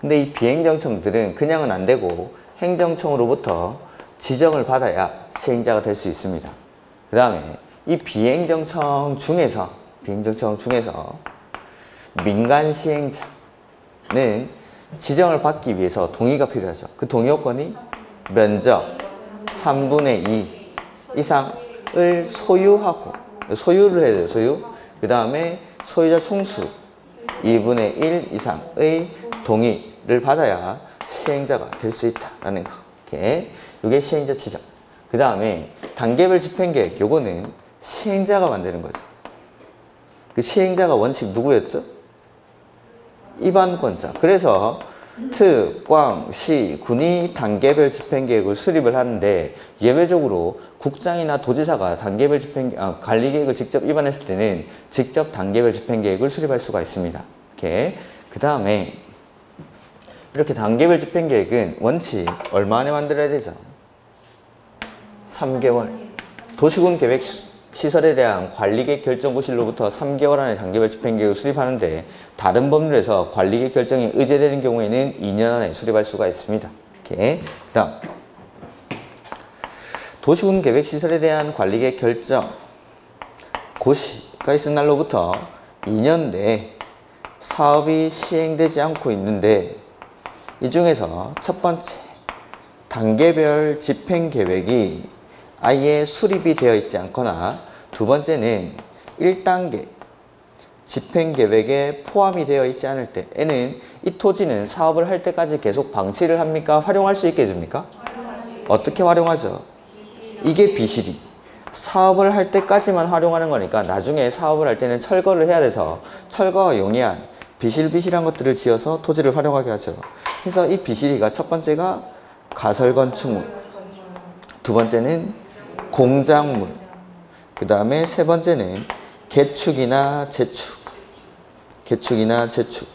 근데 이 비행정청들은 그냥은 안 되고 행정청으로부터 지정을 받아야 시행자가 될 수 있습니다. 그 다음에 이 비행정청 중에서 민간 시행자는 지정을 받기 위해서 동의가 필요하죠. 그 동의 요건이 면적 3분의 2 이상을 소유하고, 소유를 해야 돼요. 소유. 그 다음에 소유자 총수 2분의 1 이상의 동의를 받아야 시행자가 될 수 있다라는 거. 이게 시행자 지정. 그 다음에 단계별 집행계획, 요거는 시행자가 만드는 거죠. 그 시행자가 원칙 누구였죠? 입안권자. 그래서 특, 광, 시, 군이 단계별 집행계획을 수립을 하는데, 예외적으로 국장이나 도지사가 단계별 관리계획을 직접 입안했을 때는 직접 단계별 집행계획을 수립할 수가 있습니다. 그 다음에 이렇게 단계별 집행계획은 원칙 얼마 안에 만들어야 되죠? 3개월. 도시군 계획시설에 대한 관리계획 결정구실로부터 3개월 안에 단계별 집행계획을 수립하는데, 다른 법률에서 관리계획 결정이 의제되는 경우에는 2년 안에 수립할 수가 있습니다. 그 다음 도시군 계획시설에 대한 관리계획 결정 고시가 있은 날로부터 2년 내에 사업이 시행되지 않고 있는데, 이 중에서 첫 번째 단계별 집행계획이 아예 수립이 되어 있지 않거나, 두 번째는 1단계 집행계획에 포함이 되어 있지 않을 때에는 이 토지는 사업을 할 때까지 계속 방치를 합니까? 활용할 수 있게 해줍니까? 어떻게 활용하죠? 이게 비실이. 사업을 할 때까지만 활용하는 거니까 나중에 사업을 할 때는 철거를 해야 돼서 철거가 용이한 비실비실한 것들을 지어서 토지를 활용하게 하죠. 그래서 이 비실이가 첫 번째가 가설건축물, 두 번째는 공작물, 그 다음에 세 번째는 개축이나 재축, 개축이나 재축,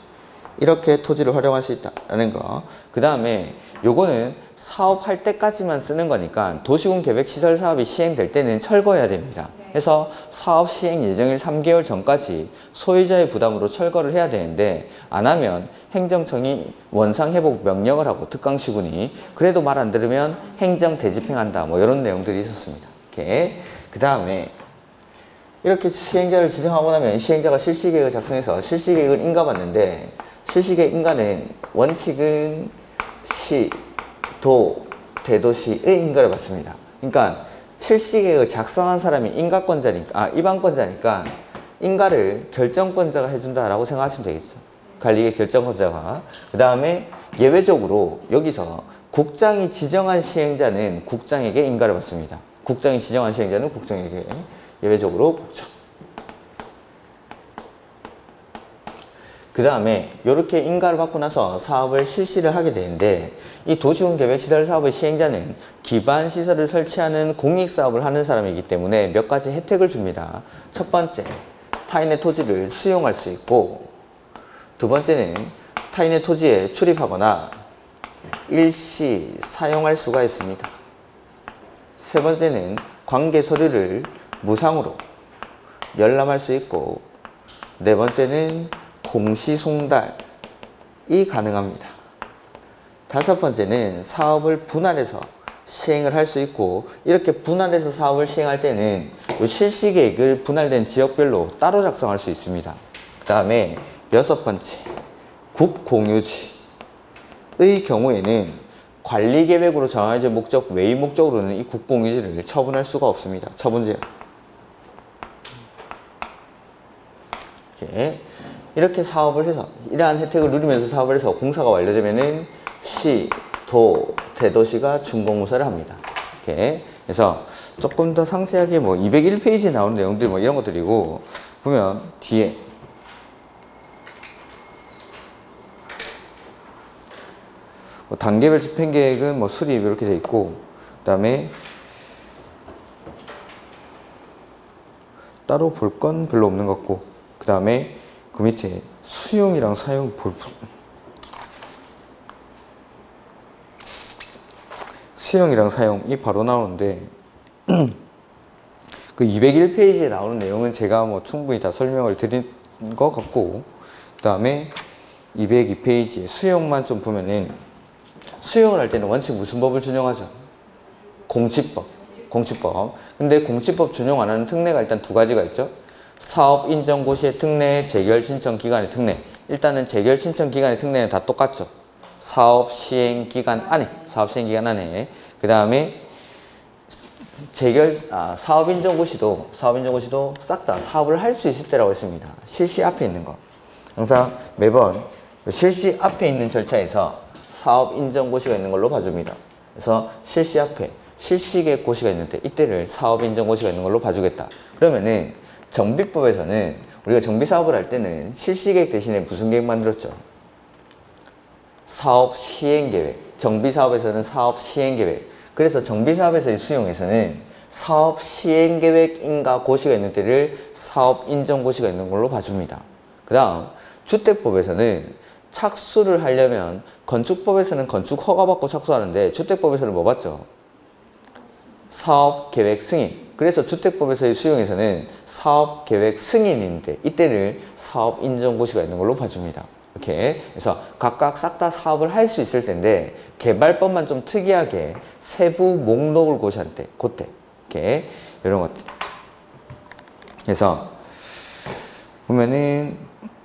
이렇게 토지를 활용할 수 있다라는 거. 그 다음에 요거는 사업할 때까지만 쓰는 거니까 도시군 계획 시설 사업이 시행될 때는 철거해야 됩니다. 그래서 사업 시행 예정일 3개월 전까지 소유자의 부담으로 철거를 해야 되는데 안 하면 행정청이 원상 회복 명령을 하고 특강시군이 그래도 말 안 들으면 행정 대집행한다, 뭐 이런 내용들이 있었습니다. 이렇게. 그 다음에 이렇게 시행자를 지정하고 나면 시행자가 실시계획을 작성해서 실시계획을 인가받는데 실시계획 인가는 원칙은 시, 도, 대도시의 인가를 받습니다. 그러니까 실시계획을 작성한 사람이 입안권자니까 인가를 결정권자가 해준다라고 생각하시면 되겠죠. 관리계 결정권자가. 그 다음에 예외적으로 여기서 국장이 지정한 시행자는 국장에게 인가를 받습니다. 국장이 지정한 시행자는 국장에게, 예외적으로 국장. 그 다음에 이렇게 인가를 받고 나서 사업을 실시를 하게 되는데 이 도시군 계획시설 사업의 시행자는 기반 시설을 설치하는 공익사업을 하는 사람이기 때문에 몇 가지 혜택을 줍니다. 첫 번째, 타인의 토지를 수용할 수 있고, 두 번째는 타인의 토지에 출입하거나 일시 사용할 수가 있습니다. 세 번째는 관계 서류를 무상으로 열람할 수 있고, 네 번째는 공시송달이 가능합니다. 다섯 번째는 사업을 분할해서 시행을 할 수 있고, 이렇게 분할해서 사업을 시행할 때는 이 실시계획을 분할된 지역별로 따로 작성할 수 있습니다. 그 다음에 여섯 번째, 국공유지의 경우에는 관리계획으로 정해진 목적 외의 목적으로는 이 국공유지를 처분할 수가 없습니다. 처분제한. 이렇게 사업을 해서 이러한 혜택을 누리면서 사업을 해서 공사가 완료되면은 시, 도, 대도시가 준공무사를 합니다. 이렇게. 그래서 조금 더 상세하게 뭐 201페이지에 나오는 내용들 뭐 이런 것들이고, 보면 뒤에 뭐 단계별 집행계획은 뭐 수립 이렇게 돼 있고, 그 다음에 따로 볼 건 별로 없는 것 같고, 그 다음에 그 밑에 수용이랑 사용 수용이랑 사용이 바로 나오는데 그 201페이지에 나오는 내용은 제가 뭐 충분히 다 설명을 드린 것 같고, 그 다음에 202페이지에 수용만 좀 보면은 수용을 할 때는 원칙 무슨 법을 준용하죠? 공시법. 공시법. 근데 공시법 준용 안 하는 특례가 일단 두 가지가 있죠. 사업 인정 고시의 특례, 재결 신청 기간의 특례. 일단은 재결 신청 기간의 특례는 다 똑같죠. 사업 시행 기간 안에, 사업 시행 기간 안에. 그 다음에 사업 인정 고시도 싹 다 사업을 할 수 있을 때라고 했습니다. 실시 앞에 있는 거. 항상 매번 실시 앞에 있는 절차에서 사업 인정 고시가 있는 걸로 봐줍니다. 그래서 실시 앞에 실시계획 고시가 있는데 이때를 사업 인정 고시가 있는 걸로 봐주겠다. 그러면은 정비법에서는 우리가 정비사업을 할 때는 실시계획 대신에 무슨 계획 만들었죠? 사업 시행계획. 정비사업에서는 사업 시행계획. 그래서 정비사업에서의 수용에서는 사업 시행계획 인가 고시가 있는 때를 사업 인정 고시가 있는 걸로 봐줍니다. 그 다음 주택법에서는 착수를 하려면 건축법에서는 건축 허가받고 착수하는데 주택법에서는 뭐 받죠? 사업계획 승인. 그래서 주택법에서의 수용에서는 사업계획 승인인데 이때를 사업인정고시가 있는 걸로 봐줍니다. 이렇게. 그래서 각각 싹 다 사업을 할 수 있을 텐데 개발법만 좀 특이하게 세부 목록을 고시할 때 그때 이렇게 이런 것들. 그래서 보면은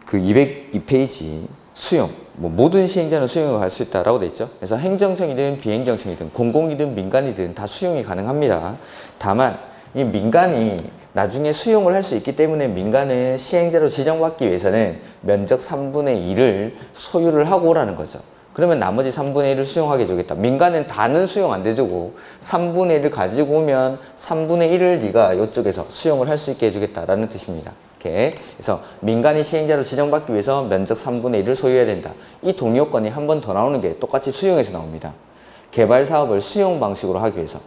그 202페이지 수용, 뭐 모든 시행자는 수용을 할 수 있다라고 돼 있죠. 그래서 행정청이든 비행정청이든 공공이든 민간이든 다 수용이 가능합니다. 다만 이 민간이 나중에 수용을 할 수 있기 때문에 민간은 시행자로 지정받기 위해서는 면적 3분의 2를 소유를 하고 오라는 거죠. 그러면 나머지 3분의 1을 수용하게 해주겠다. 민간은 다는 수용 안 돼주고 3분의 1을 가지고 오면 3분의 1을 네가 이쪽에서 수용을 할 수 있게 해주겠다라는 뜻입니다. 이렇게. 그래서 민간이 시행자로 지정받기 위해서 면적 3분의 1을 소유해야 된다. 이 동의요건이 한 번 더 나오는 게 똑같이 수용에서 나옵니다. 개발 사업을 수용 방식으로 하기 위해서.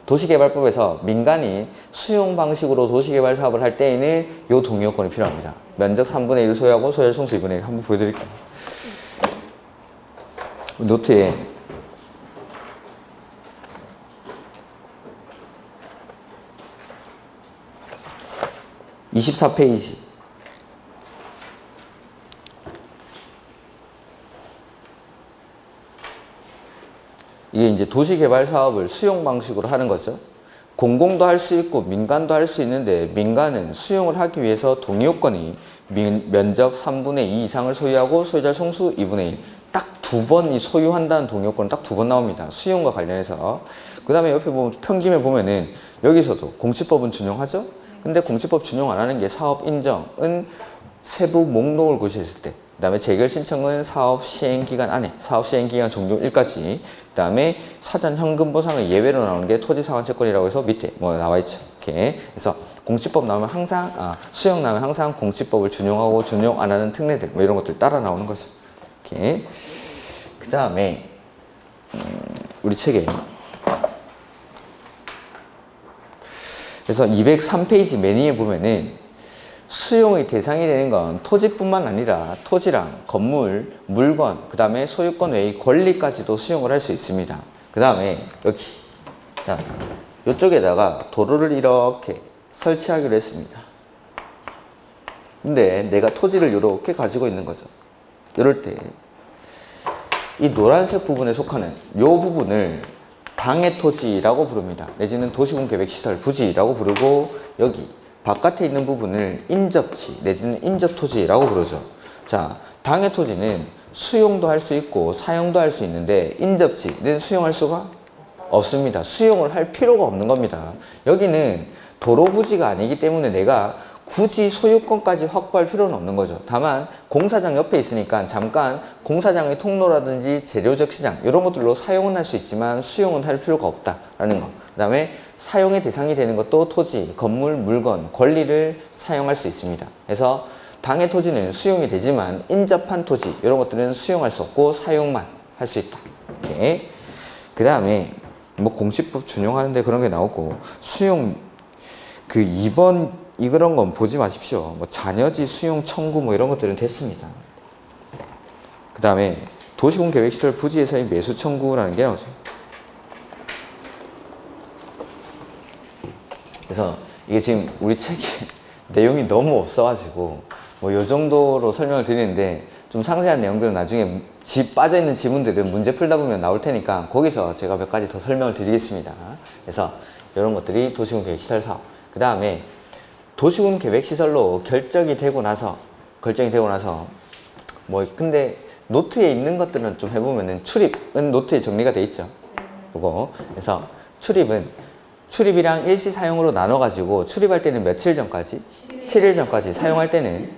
도시개발법에서 민간이 수용 방식으로 도시개발 사업을 할 때에는 이 동의요건이 필요합니다. 면적 3분의 1을 소유하고 소열 성수 2분의 1 한번 보여드릴게요. 노트에 (24페이지) 이게 이제 도시개발 사업을 수용 방식으로 하는 거죠. 공공도 할 수 있고 민간도 할 수 있는데 민간은 수용을 하기 위해서 동의요건이 면적 3분의 2 이상을 소유하고 소유자 총수 2분의 1. 딱 두 번 이 소유한다는 동의요건은 딱 두 번 나옵니다. 수용과 관련해서. 그 다음에 옆에 보면 평김에 보면은 여기서도 공시법은 준용하죠. 근데 공시법 준용 안 하는 게 사업 인정은 세부 목록을 고시했을 때, 그 다음에 재결 신청은 사업 시행기간 안에, 사업 시행기간 종료일까지, 그 다음에 사전 현금 보상을 예외로 나오는 게 토지상환채권이라고 해서 밑에 뭐 나와 있죠. 이렇게. 그래서 공시법 나오면 항상, 수용 나오면 항상 공시법을 준용하고 준용 안 하는 특례들, 뭐 이런 것들 따라 나오는 거죠. 이렇게. 그 다음에, 우리 책에 그래서 203페이지 매니에 보면은 수용의 대상이 되는 건 토지뿐만 아니라 토지랑 건물, 물건, 그 다음에 소유권 외의 권리까지도 수용을 할 수 있습니다. 그 다음에 여기, 자, 이쪽에다가 도로를 이렇게 설치하기로 했습니다. 근데 내가 토지를 이렇게 가지고 있는 거죠. 이럴 때 이 노란색 부분에 속하는 이 부분을 당해 토지라고 부릅니다. 내지는 도시군계획시설 부지라고 부르고, 여기 바깥에 있는 부분을 인접지 내지는 인접토지라고 부르죠. 자, 당해 토지는 수용도 할 수 있고 사용도 할 수 있는데 인접지는 수용할 수가 없습니다. 수용을 할 필요가 없는 겁니다. 여기는 도로 부지가 아니기 때문에 내가 굳이 소유권까지 확보할 필요는 없는 거죠. 다만 공사장 옆에 있으니까 잠깐 공사장의 통로라든지 재료적 시장 이런 것들로 사용은 할 수 있지만 수용은 할 필요가 없다라는 거. 그 다음에 사용의 대상이 되는 것도 토지, 건물, 물건, 권리를 사용할 수 있습니다. 그래서 당해 토지는 수용이 되지만 인접한 토지 이런 것들은 수용할 수 없고 사용만 할 수 있다. 이렇게. 그 다음에 뭐 공시법 준용하는데 그런 게 나오고, 수용 그 2번 이런 건 보지 마십시오. 뭐 자녀지 수용 청구 뭐 이런 것들은 됐습니다. 그 다음에 도시군 계획시설 부지에서의 매수 청구라는 게 나오죠. 그래서 이게 지금 우리 책에 내용이 너무 없어가지고 뭐 요 정도로 설명을 드리는데, 좀 상세한 내용들은 나중에 빠져있는 지문들은 문제 풀다 보면 나올 테니까 거기서 제가 몇 가지 더 설명을 드리겠습니다. 그래서 이런 것들이 도시군 계획시설 사업. 그 다음에 도시군 계획시설로 결정이 되고 나서 뭐 근데 노트에 있는 것들은 좀 해보면은 출입은 노트에 정리가 돼 있죠. 그거. 그래서 출입이랑 일시 사용으로 나눠 가지고 출입할 때는 며칠 전까지, 7일 전까지, 사용할 때는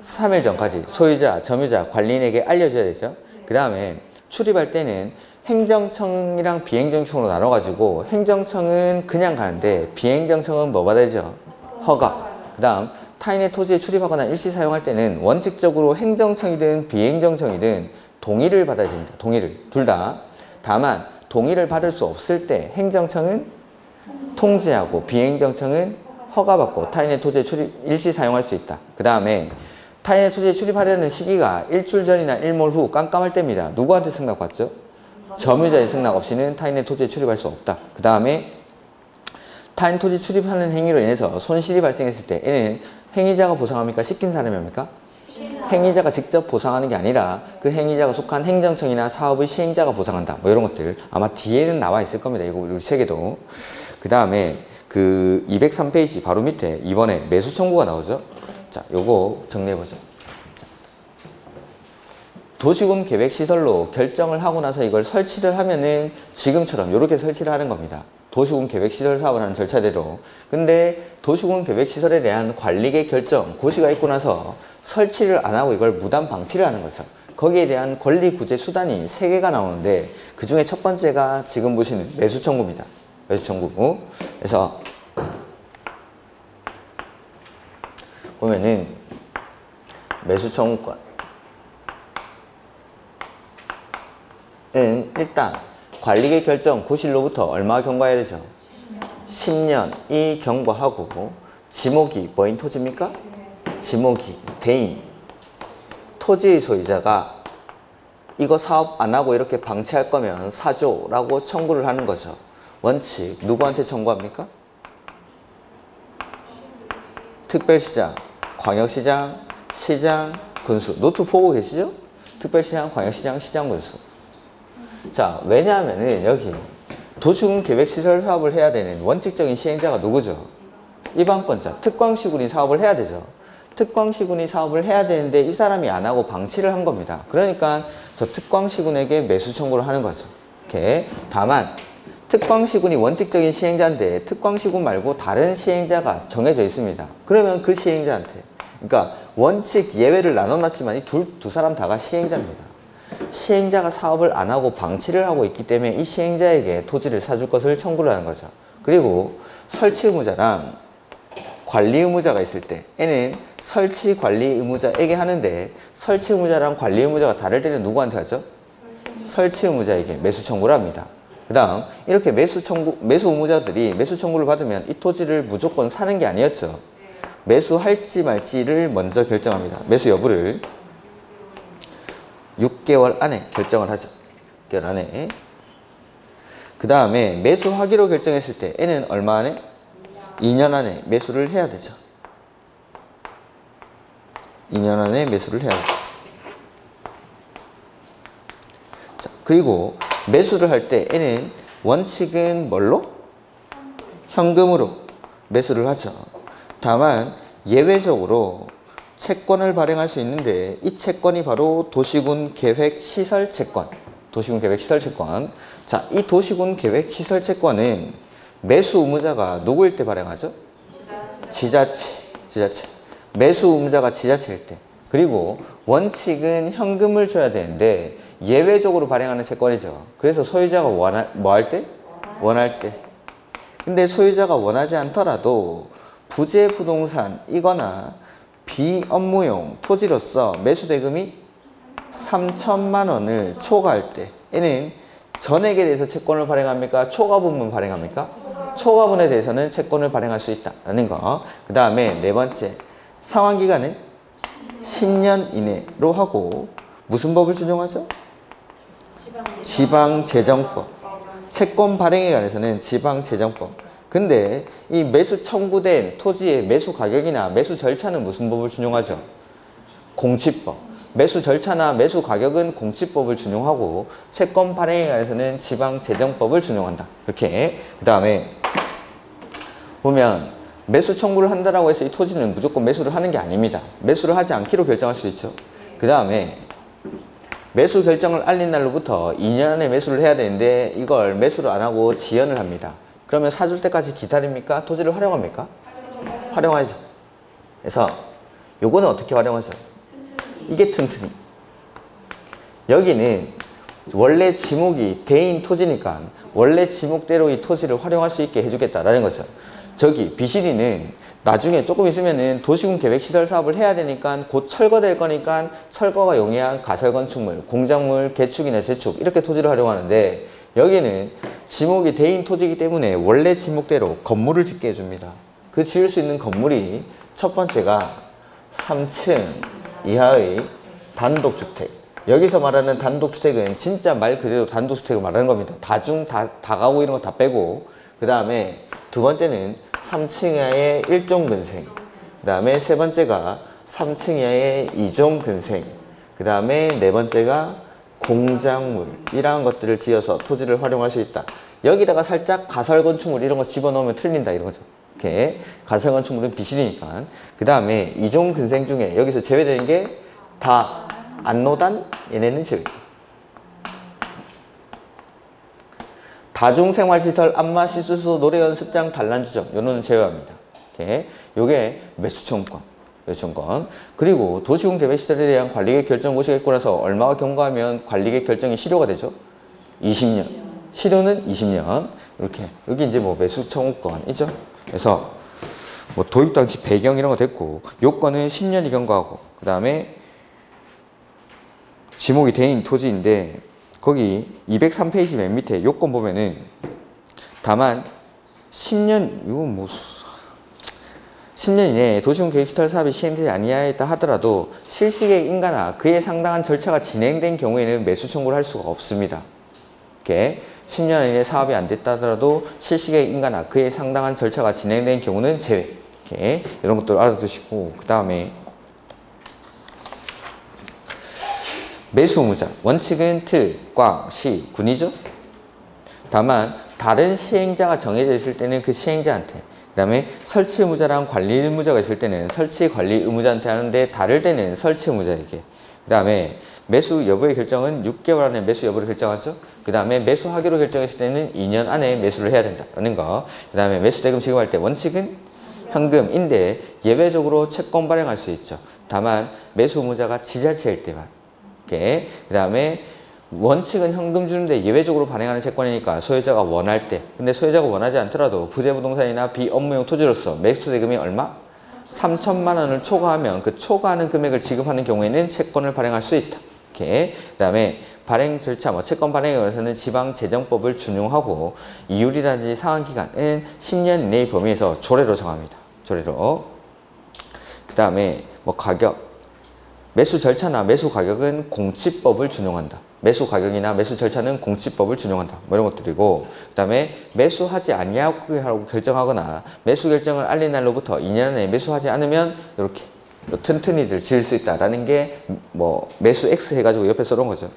3일 전까지 소유자, 점유자, 관리인에게 알려줘야 되죠. 그 다음에 출입할 때는 행정청이랑 비행정청으로 나눠 가지고, 행정청은 그냥 가는데 비행정청은 뭐 받아야 되죠? 허가. 그 다음 타인의 토지에 출입하거나 일시 사용할 때는 원칙적으로 행정청이든 비행정청이든 동의를 받아야 됩니다. 동의를. 둘 다. 다만 동의를 받을 수 없을 때 행정청은 통지하고 비행정청은 허가받고 타인의 토지에 일시 사용할 수 있다. 그 다음에 타인의 토지에 출입하려는 시기가 일주일 전이나 일몰 후 깜깜할 때입니다. 누구한테 승낙받죠? 점유자의 승낙 없이는 타인의 토지에 출입할 수 없다. 그 다음에 타인 토지 출입하는 행위로 인해서 손실이 발생했을 때 얘는 행위자가 보상합니까? 시킨 사람이 합니까? 행위자가 직접 보상하는 게 아니라 그 행위자가 속한 행정청이나 사업의 시행자가 보상한다. 뭐 이런 것들 아마 뒤에는 나와 있을 겁니다. 이거 우리 책에도. 그 다음에 그 203페이지 바로 밑에 이번에 매수 청구가 나오죠. 자, 요거 정리해보죠. 도시군 계획시설로 결정을 하고 나서 이걸 설치를 하면은 지금처럼 이렇게 설치를 하는 겁니다. 도시군 계획시설 사업을 하는 절차대로. 근데 도시군 계획시설에 대한 관리계 결정, 고시가 있고 나서 설치를 안 하고 이걸 무단 방치를 하는 거죠. 거기에 대한 권리 구제 수단이 3개가 나오는데 그 중에 첫 번째가 지금 보시는 매수 청구입니다. 매수 청구. 그래서 보면은 매수 청구권은 일단 관리계 결정 구실로부터 얼마 경과해야 되죠? 10년이 경과하고 지목이 뭐인 토지입니까? 지목이 대인 토지의 소유자가 이거 사업 안 하고 이렇게 방치할 거면 사줘라고 청구를 하는 거죠. 원칙 누구한테 청구합니까? 특별시장, 광역시장, 시장, 군수. 노트 보고 계시죠? 특별시장, 광역시장, 시장, 군수. 자, 왜냐하면은 여기 도시군 계획시설 사업을 해야 되는 원칙적인 시행자가 누구죠? 입안권자, 특광시군이 사업을 해야 되죠. 특광시군이 사업을 해야 되는데 이 사람이 안 하고 방치를 한 겁니다. 그러니까 저 특광시군에게 매수 청구를 하는 거죠. 이렇게. 다만 특광시군이 원칙적인 시행자인데 특광시군 말고 다른 시행자가 정해져 있습니다. 그러면 그 시행자한테, 그러니까 원칙 예외를 나눠놨지만 이 두 사람 다가 시행자입니다. 시행자가 사업을 안 하고 방치를 하고 있기 때문에 이 시행자에게 토지를 사줄 것을 청구를 하는 거죠. 그리고 설치 의무자랑 관리 의무자가 있을 때 얘는 설치 관리 의무자에게 하는데 설치 의무자랑 관리 의무자가 다를 때는 누구한테 하죠? 설치 의무자에게 매수 청구를 합니다. 그 다음 이렇게 매수 의무자들이 매수 청구를 받으면 이 토지를 무조건 사는 게 아니었죠. 매수할지 말지를 먼저 결정합니다. 매수 여부를 6개월 안에 결정을 하죠. 6개월 안에. 그 다음에 매수하기로 결정했을 때 얘는 얼마 안에? 2년 안에 매수를 해야 되죠. 2년 안에 매수를 해야 되죠. 자, 그리고 매수를 할 때 얘는 원칙은 뭘로? 현금으로 매수를 하죠. 다만 예외적으로 채권을 발행할 수 있는데 이 채권이 바로 도시군 계획 시설 채권. 도시군 계획 시설 채권. 자, 이 도시군 계획 시설 채권은 매수 의무자가 누구일 때 발행하죠? 지자체. 매수 의무자가 지자체일 때. 그리고 원칙은 현금을 줘야 되는데 예외적으로 발행하는 채권이죠. 그래서 소유자가 뭐 할 때? 원할 때. 근데 소유자가 원하지 않더라도 부재 부동산이거나 비업무용 토지로서 매수 대금이 3천만 원을 초과할 때 얘는 전액에 대해서 채권을 발행합니까? 초과분만 발행합니까? 초과분에 대해서는 채권을 발행할 수 있다라는 거. 그 다음에 네 번째, 상환기간은 10년 이내로 하고 무슨 법을 준용하죠? 지방재정법. 채권 발행에 관해서는 지방재정법. 근데 이 매수 청구된 토지의 매수 가격이나 매수 절차는 무슨 법을 준용하죠? 공치법. 매수 절차나 매수 가격은 공치법을 준용하고 채권 발행에 관해서는 지방재정법을 준용한다. 이렇게. 그 다음에 보면 매수 청구를 한다라고 해서 이 토지는 무조건 매수를 하는 게 아닙니다. 매수를 하지 않기로 결정할 수 있죠. 그 다음에 매수 결정을 알린 날로부터 2년 안에 매수를 해야 되는데 이걸 매수를 안 하고 지연을 합니다. 그러면 사줄 때까지 기다립니까? 토지를 활용합니까? 활용하죠. 그래서 요거는 어떻게 활용하죠? 이게 튼튼히. 여기는 원래 지목이 대인 토지니까 원래 지목대로 이 토지를 활용할 수 있게 해주겠다라는 거죠. 저기 비실이는 나중에 조금 있으면은 도시군 계획시설 사업을 해야 되니까 곧 철거될 거니까 철거가 용이한 가설건축물, 공작물, 개축이나 재축 이렇게 토지를 활용하는데 여기는 지목이 대인 토지이기 때문에 원래 지목대로 건물을 짓게 해줍니다. 그 지을 수 있는 건물이 첫 번째가 3층 이하의 단독주택. 여기서 말하는 단독주택은 진짜 말 그대로 단독주택을 말하는 겁니다. 다중, 다가구 이런 거 다 빼고. 그 다음에 두 번째는 3층 이하의 1종 근생. 그 다음에 세 번째가 3층 이하의 2종 근생. 그 다음에 네 번째가 공작물. 이러한 것들을 지어서 토지를 활용할 수 있다. 여기다가 살짝 가설건축물 이런 거 집어넣으면 틀린다 이런 거죠. 이렇게. 가설건축물은 비실이니까. 그 다음에 2종 근생 중에 여기서 제외되는 게 다 안노단 얘네는 제외. 다중생활시설, 안마시수소, 노래연습장, 단란주점 요거는 제외합니다. 이렇게. 요게 매수청구권. 매수청구권. 그리고 도시군 계획 시설에 대한 관리계획 결정 고시가 있고 나서 얼마가 경과하면 관리계획 결정이 실효가 되죠? 20년. 실효는 20년. 이렇게. 여기 이제 뭐 매수 청구권이죠. 그래서 뭐 도입 당시 배경 이런 거 됐고, 요건은 10년이 경과하고, 그 다음에 지목이 대인 토지인데, 거기 203페이지 맨 밑에 요건 보면은, 다만 10년, 이건 뭐 10년 이내에 도시군 계획시설 사업이 시행되지 아니하였다 하더라도 실시계획 인가나 그에 상당한 절차가 진행된 경우에는 매수 청구를 할 수가 없습니다. 이렇게 10년 이내 사업이 안 됐다 하더라도 실시계획 인가나 그에 상당한 절차가 진행된 경우는 제외. 이렇게 이런 것들 알아두시고, 그 다음에 매수 의무자 원칙은 특, 광, 시, 군이죠. 다만 다른 시행자가 정해져 있을 때는 그 시행자한테, 그 다음에 설치 의무자랑 관리 의무자가 있을 때는 설치 관리 의무자한테 하는데, 다를 때는 설치 의무자에게. 그 다음에 매수 여부의 결정은 6개월 안에 매수 여부를 결정하죠. 그 다음에 매수하기로 결정했을 때는 2년 안에 매수를 해야 된다는 거. 그 다음에 매수 대금 지급할 때 원칙은 현금인데 예외적으로 채권 발행할 수 있죠. 다만 매수 의무자가 지자체일 때만. 그 다음에 원칙은 현금 주는데 예외적으로 발행하는 채권이니까 소유자가 원할 때. 근데 소유자가 원하지 않더라도 부재부동산이나 비업무용 토지로서 매수 대금이 얼마? 3천만 원을 초과하면 그 초과하는 금액을 지급하는 경우에는 채권을 발행할 수 있다. 이렇게. 그 다음에 발행 절차, 채권 발행에 관해서는 지방재정법을 준용하고 이율이라든지 상환기간은 10년 이내의 범위에서 조례로 정합니다. 조례로. 그 다음에 가격, 매수 절차나 매수 가격은 공치법을 준용한다. 매수 가격이나 매수 절차는 공치법을 준용한다. 이런 것들이고, 그 다음에 매수하지 아니하고 결정하거나 매수 결정을 알린 날로부터 2년 안에 매수하지 않으면 이렇게 튼튼히들 지을 수 있다라는 게 매수 X 해가지고 옆에 써놓은 거죠.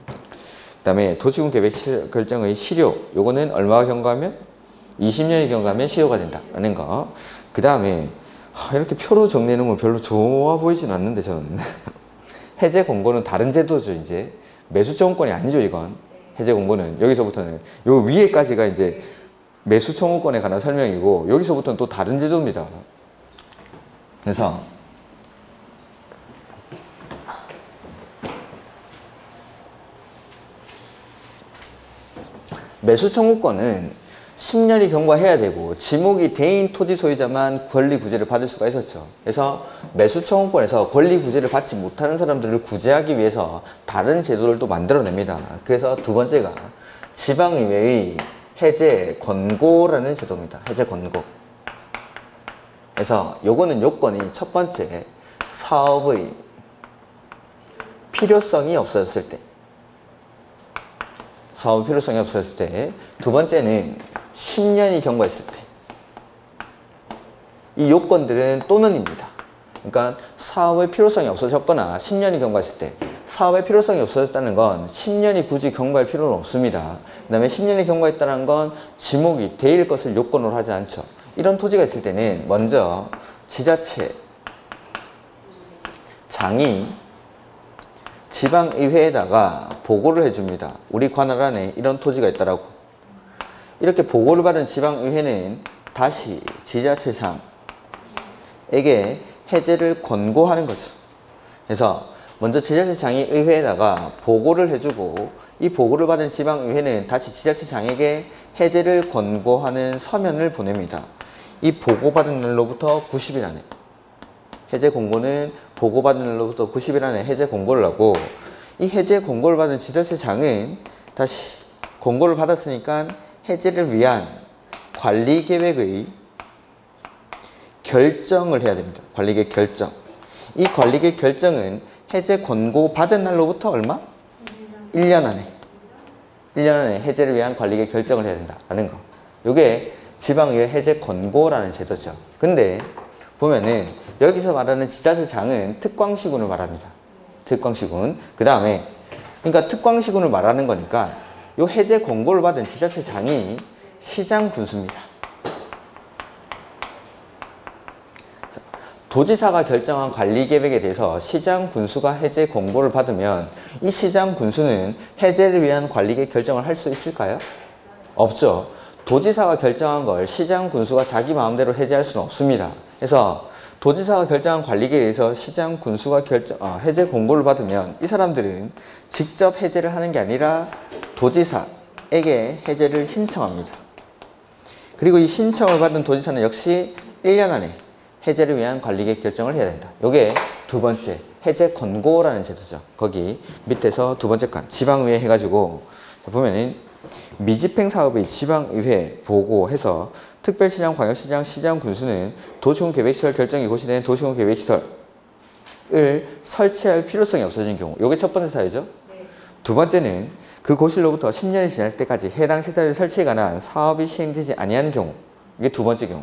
그 다음에 도시군 계획 결정의 실효, 요거는 얼마가 경과하면? 20년이 경과하면 실효가 된다라는 거. 그 다음에 이렇게 표로 정리하는 건 별로 좋아 보이진 않는데 저는 해제 공고는 다른 제도죠. 이제 매수 청구권이 아니죠. 이건 해제 공고는 여기서부터는 요 위에까지가 이제 매수 청구권에 관한 설명이고, 여기서부터는 또 다른 제도입니다. 그래서 매수 청구권은 10년이 경과해야 되고 지목이 대인 토지 소유자만 권리 구제를 받을 수가 있었죠. 그래서 매수 청구권에서 권리 구제를 받지 못하는 사람들을 구제하기 위해서 다른 제도를 또 만들어냅니다. 그래서 두 번째가 지방의회의 해제 권고라는 제도입니다. 해제 권고. 그래서 요거는 요건이 첫 번째, 사업의 필요성이 없어졌을 때. 사업 필요성이 없어졌을 때. 두 번째는 10년이 경과했을 때. 이 요건들은 또는입니다. 그러니까 사업의 필요성이 없어졌거나 10년이 경과했을 때. 사업의 필요성이 없어졌다는 건 10년이 굳이 경과할 필요는 없습니다. 그 다음에 10년이 경과했다는 건 지목이 대일 것을 요건으로 하지 않죠. 이런 토지가 있을 때는 먼저 지자체 장이 지방의회에다가 보고를 해줍니다. 우리 관할 안에 이런 토지가 있다라고. 이렇게 보고를 받은 지방의회는 다시 지자체장에게 해제를 권고하는 거죠. 그래서 먼저 지자체장이 의회에다가 보고를 해주고, 이 보고를 받은 지방의회는 다시 지자체장에게 해제를 권고하는 서면을 보냅니다. 이 보고받은 날로부터 90일 안에, 해제 공고는 보고받은 날로부터 90일 안에 해제 공고를 하고, 이 해제 공고를 받은 지자체장은 다시 공고를 받았으니까 해제를 위한 관리계획의 결정을 해야 됩니다. 관리계획 결정. 이 관리계획 결정은 해제 권고 받은 날로부터 얼마? 1년 안에. 1년 안에 해제를 위한 관리계획 결정을 해야 된다라는 거. 이게 지방의회 해제 권고라는 제도죠. 근데 보면은 여기서 말하는 지자체장은 특광시군을 말합니다. 특광시군. 그 다음에 그러니까 특광시군을 말하는 거니까 요 해제 권고를 받은 지자체장이 시장 군수입니다. 자, 도지사가 결정한 관리 계획에 대해서 시장 군수가 해제 권고를 받으면 이 시장 군수는 해제를 위한 관리 계획 결정을 할 수 있을까요? 없죠. 도지사가 결정한 걸 시장 군수가 자기 마음대로 해제할 수는 없습니다. 그래서 도지사가 결정한 관리계획에 의해서 시장 군수가 해제 공고를 받으면 이 사람들은 직접 해제를 하는 게 아니라 도지사에게 해제를 신청합니다. 그리고 이 신청을 받은 도지사는 역시 1년 안에 해제를 위한 관리계획 결정을 해야 된다. 요게 두 번째 해제 권고라는 제도죠. 거기 밑에서 두 번째 칸 지방의회 해가지고 보면은 미집행 사업의 지방의회 보고해서 특별시장, 광역시장, 시장 군수는 도시군 계획시설 결정이 고시된 도시군 계획시설을 설치할 필요성이 없어진 경우, 요게 첫 번째 사유죠. 네. 두 번째는 그 고시로부터 10년이 지날 때까지 해당 시설을 설치에 관한 사업이 시행되지 아니한 경우, 이게 두 번째 경우.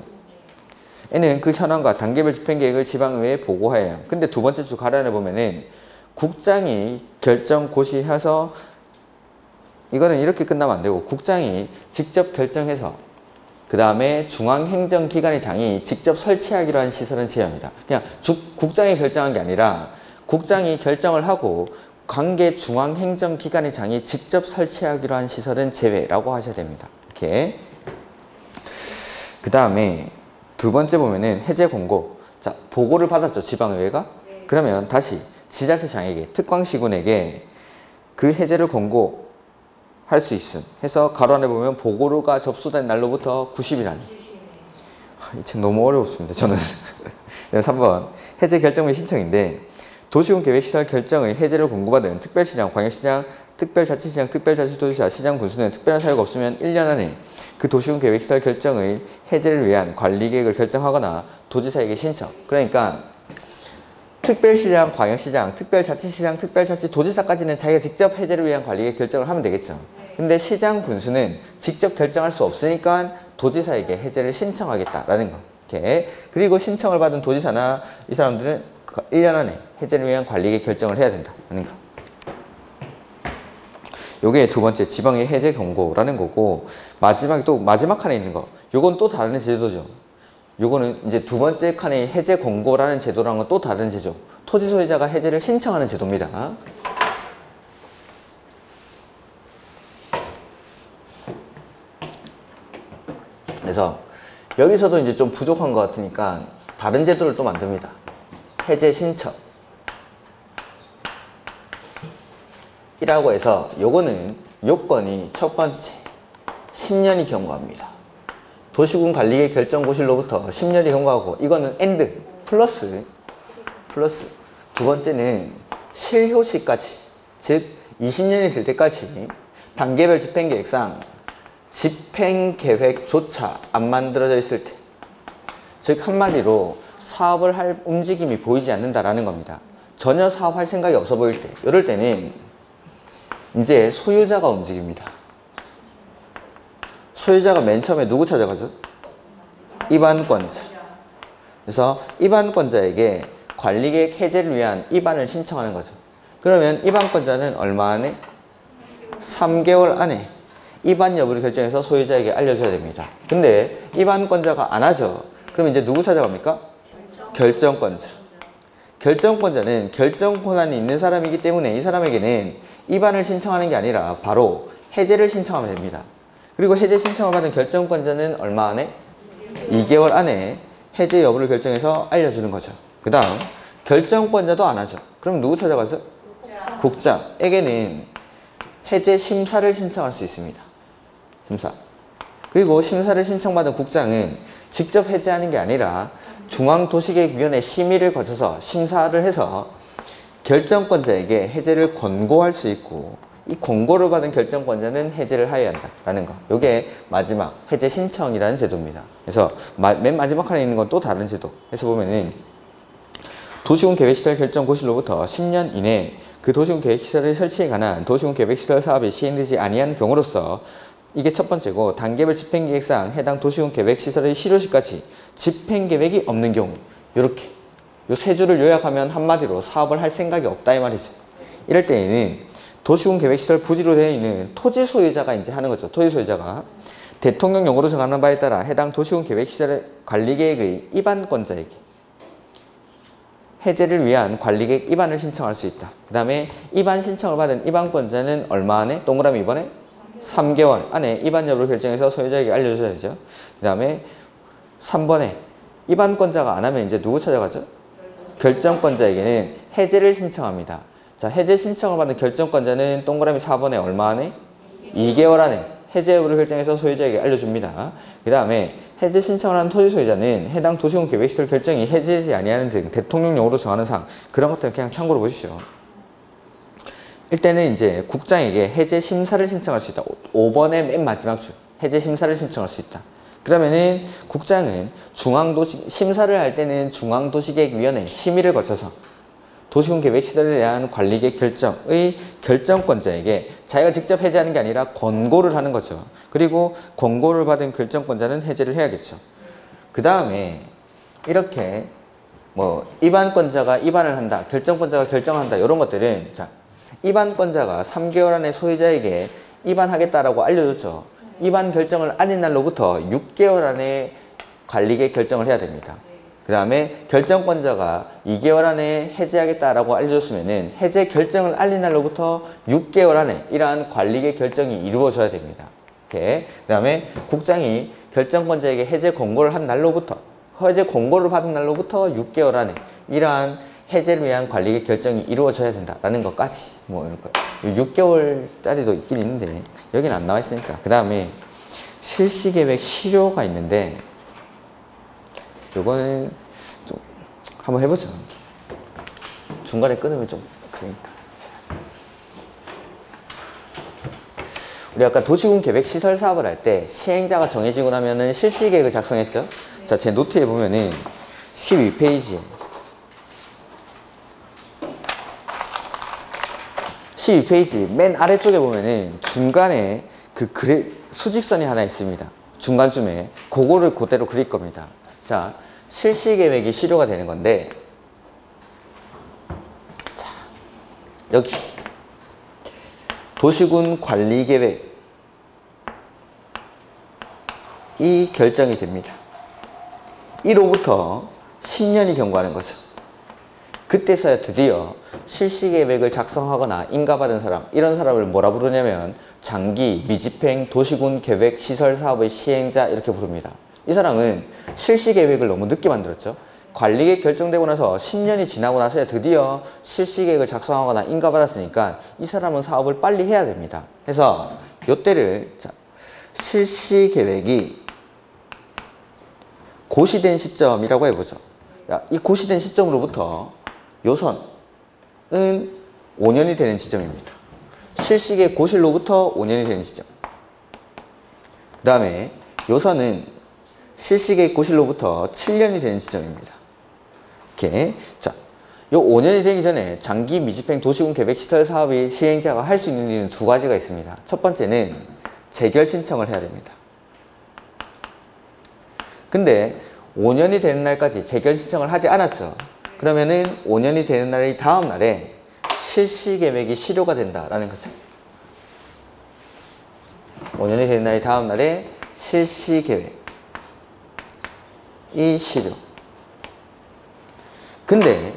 에는 그 현황과 단계별 집행계획을 지방의회에 보고해야 해요. 근데 두 번째 주 가려내 보면은 국장이 결정 고시해서 이거는 이렇게 끝나면 안 되고 국장이 직접 결정해서 그 다음에 중앙행정기관의 장이 직접 설치하기로 한 시설은 제외합니다. 그냥 국장이 결정한 게 아니라 국장이 결정을 하고 관계 중앙행정기관의 장이 직접 설치하기로 한 시설은 제외라고 하셔야 됩니다. 이렇게. 그 다음에 두 번째 보면은 해제 공고. 자, 보고를 받았죠, 지방의회가? 네. 그러면 다시 지자체장에게, 특광시군에게 그 해제를 공고 할 수 있음 해서 가로 안에 보면 보고가 접수된 날로부터 90일 안에. 이 책 너무 어려웠습니다. 저는 3번 해제 결정의 신청인데 도시군 계획시설 결정의 해제를 공고받은 특별시장, 광역시장, 특별자치시장, 특별자치도지사, 시장 군수는 특별한 사유가 없으면 1년 안에 그 도시군 계획시설 결정의 해제를 위한 관리계획을 결정하거나 도지사에게 신청. 그러니까 특별시장, 광역시장, 특별자치시장, 특별자치도지사까지는 자기가 직접 해제를 위한 관리계획 결정을 하면 되겠죠. 근데 시장 군수는 직접 결정할 수 없으니까 도지사에게 해제를 신청하겠다라는 거. 이렇게. 그리고 신청을 받은 도지사나 이 사람들은 1년 안에 해제를 위한 관리계획 결정을 해야 된다는 거. 요게 두 번째 지방의 해제 경고라는 거고, 마지막에 또 마지막 칸에 있는 거. 요건 또 다른 제도죠. 요거는 이제 두 번째 칸의 해제 공고라는 제도랑은 건 또 다른 제도. 토지 소유자가 해제를 신청하는 제도입니다. 그래서 여기서도 이제 좀 부족한 것 같으니까 다른 제도를 또 만듭니다. 해제 신청 이라고 해서 요거는 요건이 첫 번째 10년이 경과합니다. 도시군 관리계획 결정 고시로부터 10년이 경과하고, 이거는 and 플러스 두 번째는 실효시까지, 즉 20년이 될 때까지 단계별 집행계획상 집행계획조차 안 만들어져 있을 때, 즉 한마디로 사업을 할 움직임이 보이지 않는다라는 겁니다. 전혀 사업할 생각이 없어 보일 때, 이럴 때는 이제 소유자가 움직입니다. 소유자가 맨 처음에 누구 찾아가죠? 입안권자. 그래서 입안권자에게 관리계획 해제를 위한 입안을 신청하는 거죠. 그러면 입안권자는 얼마 안에? 3개월 안에 입안 여부를 결정해서 소유자에게 알려줘야 됩니다. 근데 입안권자가 안 하죠. 그럼 이제 누구 찾아갑니까? 결정권자. 결정권자는 결정 권한이 있는 사람이기 때문에 이 사람에게는 입안을 신청하는 게 아니라 바로 해제를 신청하면 됩니다. 그리고 해제 신청을 받은 결정권자는 얼마 안에? 2개월 안에 해제 여부를 결정해서 알려주는 거죠. 그 다음 결정권자도 안 하죠. 그럼 누구 찾아가죠? 국장에게는 해제 심사를 신청할 수 있습니다. 심사. 그리고 심사를 신청받은 국장은 직접 해제하는 게 아니라 중앙도시계획위원회 심의를 거쳐서 심사를 해서 결정권자에게 해제를 권고할 수 있고, 이 권고를 받은 결정권자는 해제를 하여야 한다라는 거. 이게 마지막 해제 신청이라는 제도입니다. 그래서 맨 마지막 칸에 있는 건 또 다른 제도. 해서 보면은 도시군 계획시설 결정 고시로부터 10년 이내 그 도시군 계획시설의 설치에 관한 도시군 계획시설 사업이 시행되지 아니한 경우로서, 이게 첫 번째고, 단계별 집행계획상 해당 도시군 계획시설의 실효시까지 집행계획이 없는 경우, 이렇게 요 세 줄을 요약하면 한마디로 사업을 할 생각이 없다 이 말이죠. 이럴 때에는 도시군 계획시설 부지로 되어 있는 토지 소유자가 이제 하는 거죠. 토지 소유자가 대통령령으로 정하는 바에 따라 해당 도시군 계획시설의 관리계획의 입안권자에게 해제를 위한 관리계획 입안을 신청할 수 있다. 그 다음에 입안 신청을 받은 입안권자는 얼마 안에? 동그라미 2번에 3개월 안에 입안 여부를 결정해서 소유자에게 알려줘야 되죠. 그 다음에 3번에 입안권자가 안 하면 이제 누구 찾아가죠? 결정권자에게는 해제를 신청합니다. 자, 해제 신청을 받은 결정권자는 동그라미 4번에 얼마 안에? 2개월 안에 해제 여부를 결정해서 소유자에게 알려줍니다. 그 다음에 해제 신청을 한 토지 소유자는 해당 도시군 계획시설 결정이 해제되지 아니하는 등 대통령령으로 정하는 사항, 그런 것들은 그냥 참고로 보십시오. 일단은 이제 국장에게 해제 심사를 신청할 수 있다. 5번의 맨 마지막 줄, 해제 심사를 신청할 수 있다. 그러면은 국장은 심사를 할 때는 중앙도시계획위원회 심의를 거쳐서 도시군 계획시설에 대한 관리계획 결정의 결정권자에게 자기가 직접 해제하는 게 아니라 권고를 하는 거죠. 그리고 권고를 받은 결정권자는 해제를 해야겠죠. 그 다음에 이렇게 뭐 입안권자가 입안을 한다, 결정권자가 결정한다, 이런 것들은 자, 입안권자가 3개월 안에 소유자에게 입안하겠다라고 알려줬죠. 입안 결정을 아닌 날로부터 6개월 안에 관리계획 결정을 해야 됩니다. 그 다음에 결정권자가 2개월 안에 해제하겠다라고 알려줬으면은 해제 결정을 알린 날로부터 6개월 안에 이러한 관리계획 결정이 이루어져야 됩니다. 이렇게. 그 다음에 국장이 결정권자에게 해제 권고를 한 날로부터, 해제 권고를 받은 날로부터 6개월 안에 이러한 해제를 위한 관리계획 결정이 이루어져야 된다라는 것까지 뭐 이런 거 6개월짜리도 있긴 있는데 여기는 안 나와 있으니까. 그 다음에 실시계획 시료가 있는데 요거는 좀 한번 해보죠. 중간에 끊으면 좀 그러니까. 우리 아까 도시군 계획 시설 사업을 할 때 시행자가 정해지고 나면은 실시계획을 작성했죠. 자, 제 노트에 보면은 12페이지에 12페이지 맨 아래쪽에 보면은 중간에 수직선이 하나 있습니다. 중간쯤에 그거를 그대로 그릴 겁니다. 자, 실시계획이 시료가 되는 건데, 자, 여기 도시군 관리계획 이 결정이 됩니다. 1호부터 10년이 경과하는 거죠. 그때서야 드디어 실시계획을 작성하거나 인가받은 사람, 이런 사람을 뭐라 부르냐면 장기 미집행 도시군 계획 시설 사업의 시행자 이렇게 부릅니다. 이 사람은 실시계획을 너무 늦게 만들었죠. 관리계획 결정되고 나서 10년이 지나고 나서야 드디어 실시계획을 작성하거나 인가받았으니까 이 사람은 사업을 빨리 해야 됩니다. 그래서 이때를 실시계획이 고시된 시점이라고 해보죠. 이 고시된 시점으로부터 요선은 5년이 되는 지점입니다. 실시계획 고실로부터 5년이 되는 지점. 그 다음에 요선은 실시계획 고실로부터 7년이 되는 지점입니다. 이렇게. 자, 요 5년이 되기 전에 장기 미집행 도시군 계획 시설 사업의 시행자가 할 수 있는 일은 두 가지가 있습니다. 첫 번째는 재결 신청을 해야 됩니다. 근데 5년이 되는 날까지 재결 신청을 하지 않았죠. 그러면은 5년이 되는 날의 다음 날에 실시계획이 시료가 된다라는 거죠. 5년이 되는 날의 다음 날에 실시계획이 시료. 근데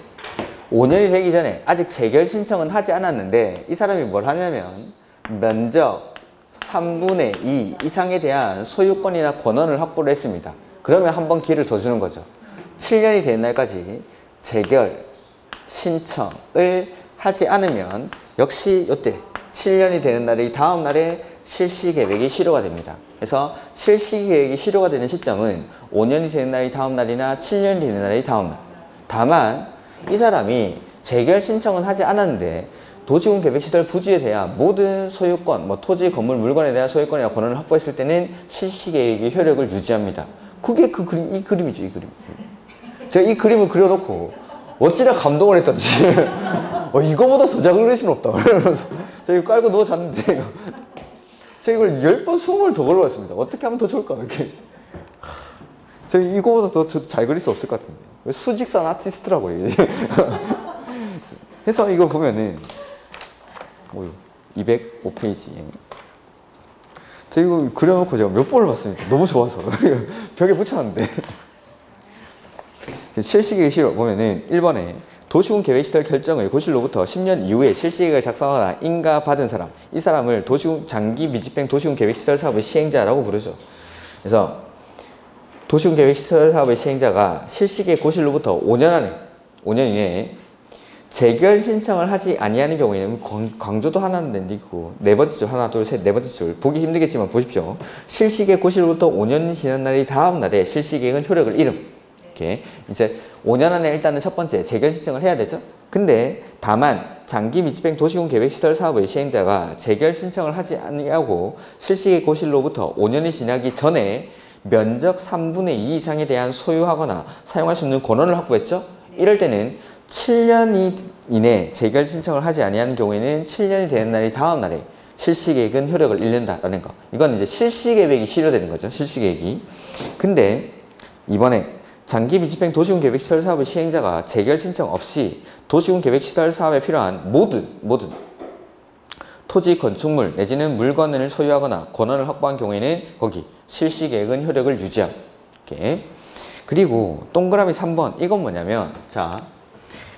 5년이 되기 전에 아직 재결 신청은 하지 않았는데 이 사람이 뭘 하냐면 면적 3분의 2 이상에 대한 소유권이나 권한을 확보를 했습니다. 그러면 한 번 기회를 더 주는 거죠. 7년이 되는 날까지 재결 신청을 하지 않으면 역시 이때 7년이 되는 날의 다음 날에 실시계획이 시료가 됩니다. 그래서 실시계획이 시료가 되는 시점은 5년이 되는 날의 다음 날이나 7년이 되는 날의 다음 날. 다만 이 사람이 재결 신청은 하지 않았는데 도시군 계획시설 부지에 대한 모든 소유권, 토지, 건물, 물건에 대한 소유권이나 권한을 확보했을 때는 실시계획의 효력을 유지합니다. 그게 이 그림이죠, 이 그림. 제가 이 그림을 그려놓고 어찌나 감동을 했던지 이거보다 더 작은 그릴 수는 없다. 그러면서 제가 이거 깔고 누워 잤는데 제가 이걸 10번, 20번 더 걸어봤습니다. 어떻게 하면 더 좋을까 이렇게. 제가 이거보다 더 잘 그릴 수 없을 것 같은데. 수직선 아티스트라고요. 그래서 이걸 보면은 205페이지. 제가 이거 그려놓고 제가 몇 번을 봤습니다. 너무 좋아서 벽에 붙여놨는데. 실시계획 시료 보면은 1번에 도시군 계획시설 결정의 고실로부터 10년 이후에 실시계획을 작성하거나 인가받은 사람, 이 사람을 장기 미집행 도시군 계획시설 사업의 시행자라고 부르죠. 그래서 도시군계획시설사업의 시행자가 실시계획 고시로부터 5년 이내에 재결 신청을 하지 아니하는 경우에는 강조도 하나 내리고 네 번째 줄 하나 둘 셋 네 번째 줄 보기 힘들겠지만 보십시오. 실시계획 고시로부터 5년이 지난 날이 다음 날에 실시계획은 효력을 잃음. 이렇게 이제 5년 안에 일단은 첫 번째 재결 신청을 해야 되죠. 근데 다만 장기密집행 도시군 계획시설 사업의 시행자가 재결 신청을 하지 아니하고 실시계획 고시로부터 5년이 지나기 전에 면적 3분의 2 이상에 대한 소유하거나 사용할 수 있는 권한을 확보했죠. 이럴 때는 7년 이내 재결 신청을 하지 아니하는 경우에는 7년이 되는 날이 다음 날에 실시계획은 효력을 잃는다라는 거. 이건 이제 실시계획이 실효되는 거죠. 실시계획이. 근데 이번에 장기密집행 도시군 계획시설 사업의 시행자가 재결 신청 없이 도시군 계획시설 사업에 필요한 모든 토지, 건축물 내지는 물건을 소유하거나 권한을 확보한 경우에는 거기 실시계획은 효력을 유지함. 이렇게. 그리고 동그라미 3번 이건 뭐냐면 자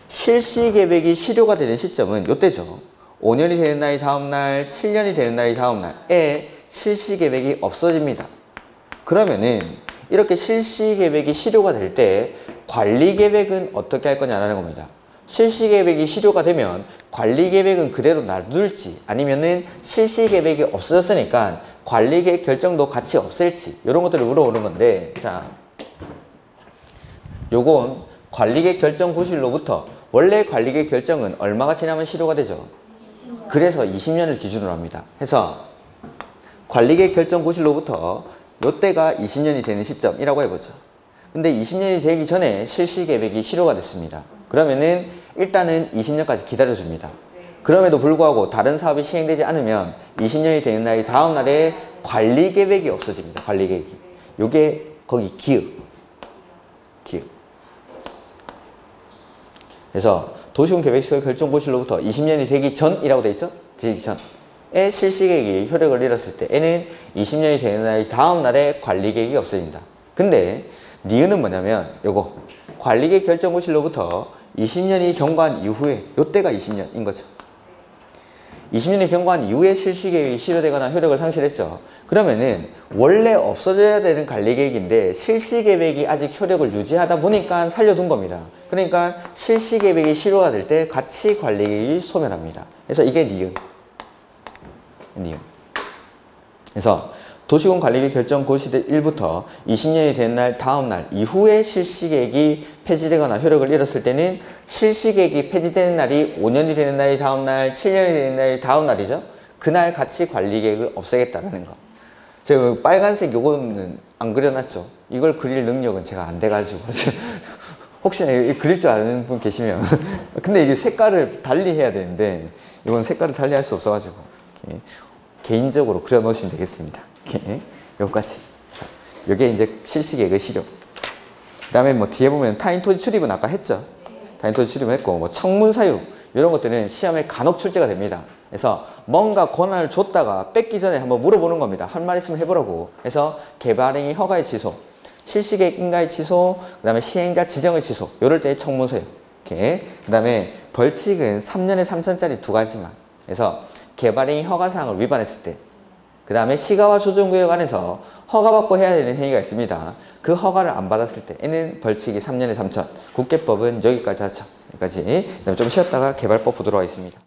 실시계획이 실효가 되는 시점은 요때죠. 5년이 되는 날이 다음 날, 7년이 되는 날이 다음 날에 실시계획이 없어집니다. 그러면은 이렇게 실시계획이 실효가 될 때 관리계획은 어떻게 할 거냐라는 겁니다. 실시계획이 실효가 되면 관리계획은 그대로 놔둘지 아니면은 실시계획이 없어졌으니까 관리계획 결정도 같이 없앨지 이런 것들을 물어보는 건데 자 요건 관리계획 결정 고시로부터 원래 관리계획 결정은 얼마가 지나면 실효가 되죠? 그래서 20년을 기준으로 합니다. 해서 관리계획 결정 고시로부터 요때가 20년이 되는 시점이라고 해보죠. 근데 20년이 되기 전에 실시계획이 실효가 됐습니다. 그러면은 일단은 20년까지 기다려줍니다. 그럼에도 불구하고 다른 사업이 시행되지 않으면 20년이 되는 날이 다음 날에 관리계획이 없어집니다. 관리계획이. 요게 거기 기읍. 그래서 도시군 계획시설 결정 고시로부터 20년이 되기 전이라고 돼 있죠? 되기 전에 실시계획이 효력을 잃었을 때에는 20년이 되는 날이 다음 날에 관리계획이 없어진다. 근데 니은은 뭐냐면 요거 관리계획 결정 고시로부터 20년이 경과한 이후에 요때가 20년인 거죠. 20년이 경과한 이후에 실시계획이 실효되거나 효력을 상실했죠. 그러면은 원래 없어져야 되는 관리계획인데 실시계획이 아직 효력을 유지하다 보니까 살려둔 겁니다. 그러니까 실시계획이 실효가 될 때 같이 관리계획이 소멸합니다. 그래서 이게 니은. 그래서 도시군 관리계획 결정 고시 1부터 20년이 된 날 다음 날 이후에 실시계획이 폐지되거나 효력을 잃었을 때는 실시계획이 폐지되는 날이 5년이 되는 날이 다음 날, 7년이 되는 날이 다음 날이죠. 그날 같이 관리계획을 없애겠다는 거. 제가 빨간색 요거는 안 그려놨죠. 이걸 그릴 능력은 제가 안 돼가지고 혹시나 그릴 줄 아는 분 계시면 근데 이게 색깔을 달리 해야 되는데 이건 색깔을 달리 할 수 없어가지고 이렇게 개인적으로 그려 놓으시면 되겠습니다. 이렇게 여기까지. 이게 이제 실시계획의 실효. 그 다음에 뭐 뒤에 보면 타인 토지 출입은 아까 했죠. 타인 토지 출입은 했고 뭐 청문 사유 이런 것들은 시험에 간혹 출제가 됩니다. 그래서 뭔가 권한을 줬다가 뺏기 전에 한번 물어보는 겁니다. 할 말 있으면 해보라고. 그래서 개발행위 허가의 취소, 실시계획 인가의 취소, 그 다음에 시행자 지정의 취소 이럴 때 청문 사유. 이렇게. 그 다음에 벌칙은 3년에 3천짜리 2가지만. 그래서 개발행위 허가사항을 위반했을 때, 그 다음에 시가와 조정구역 안에서 허가받고 해야 되는 행위가 있습니다. 그 허가를 안 받았을 때에는 벌칙이 3년에 3천. 국계법은 여기까지 하죠. 여기까지. 그다음에 좀 쉬었다가 개발법 보도록 하겠습니다.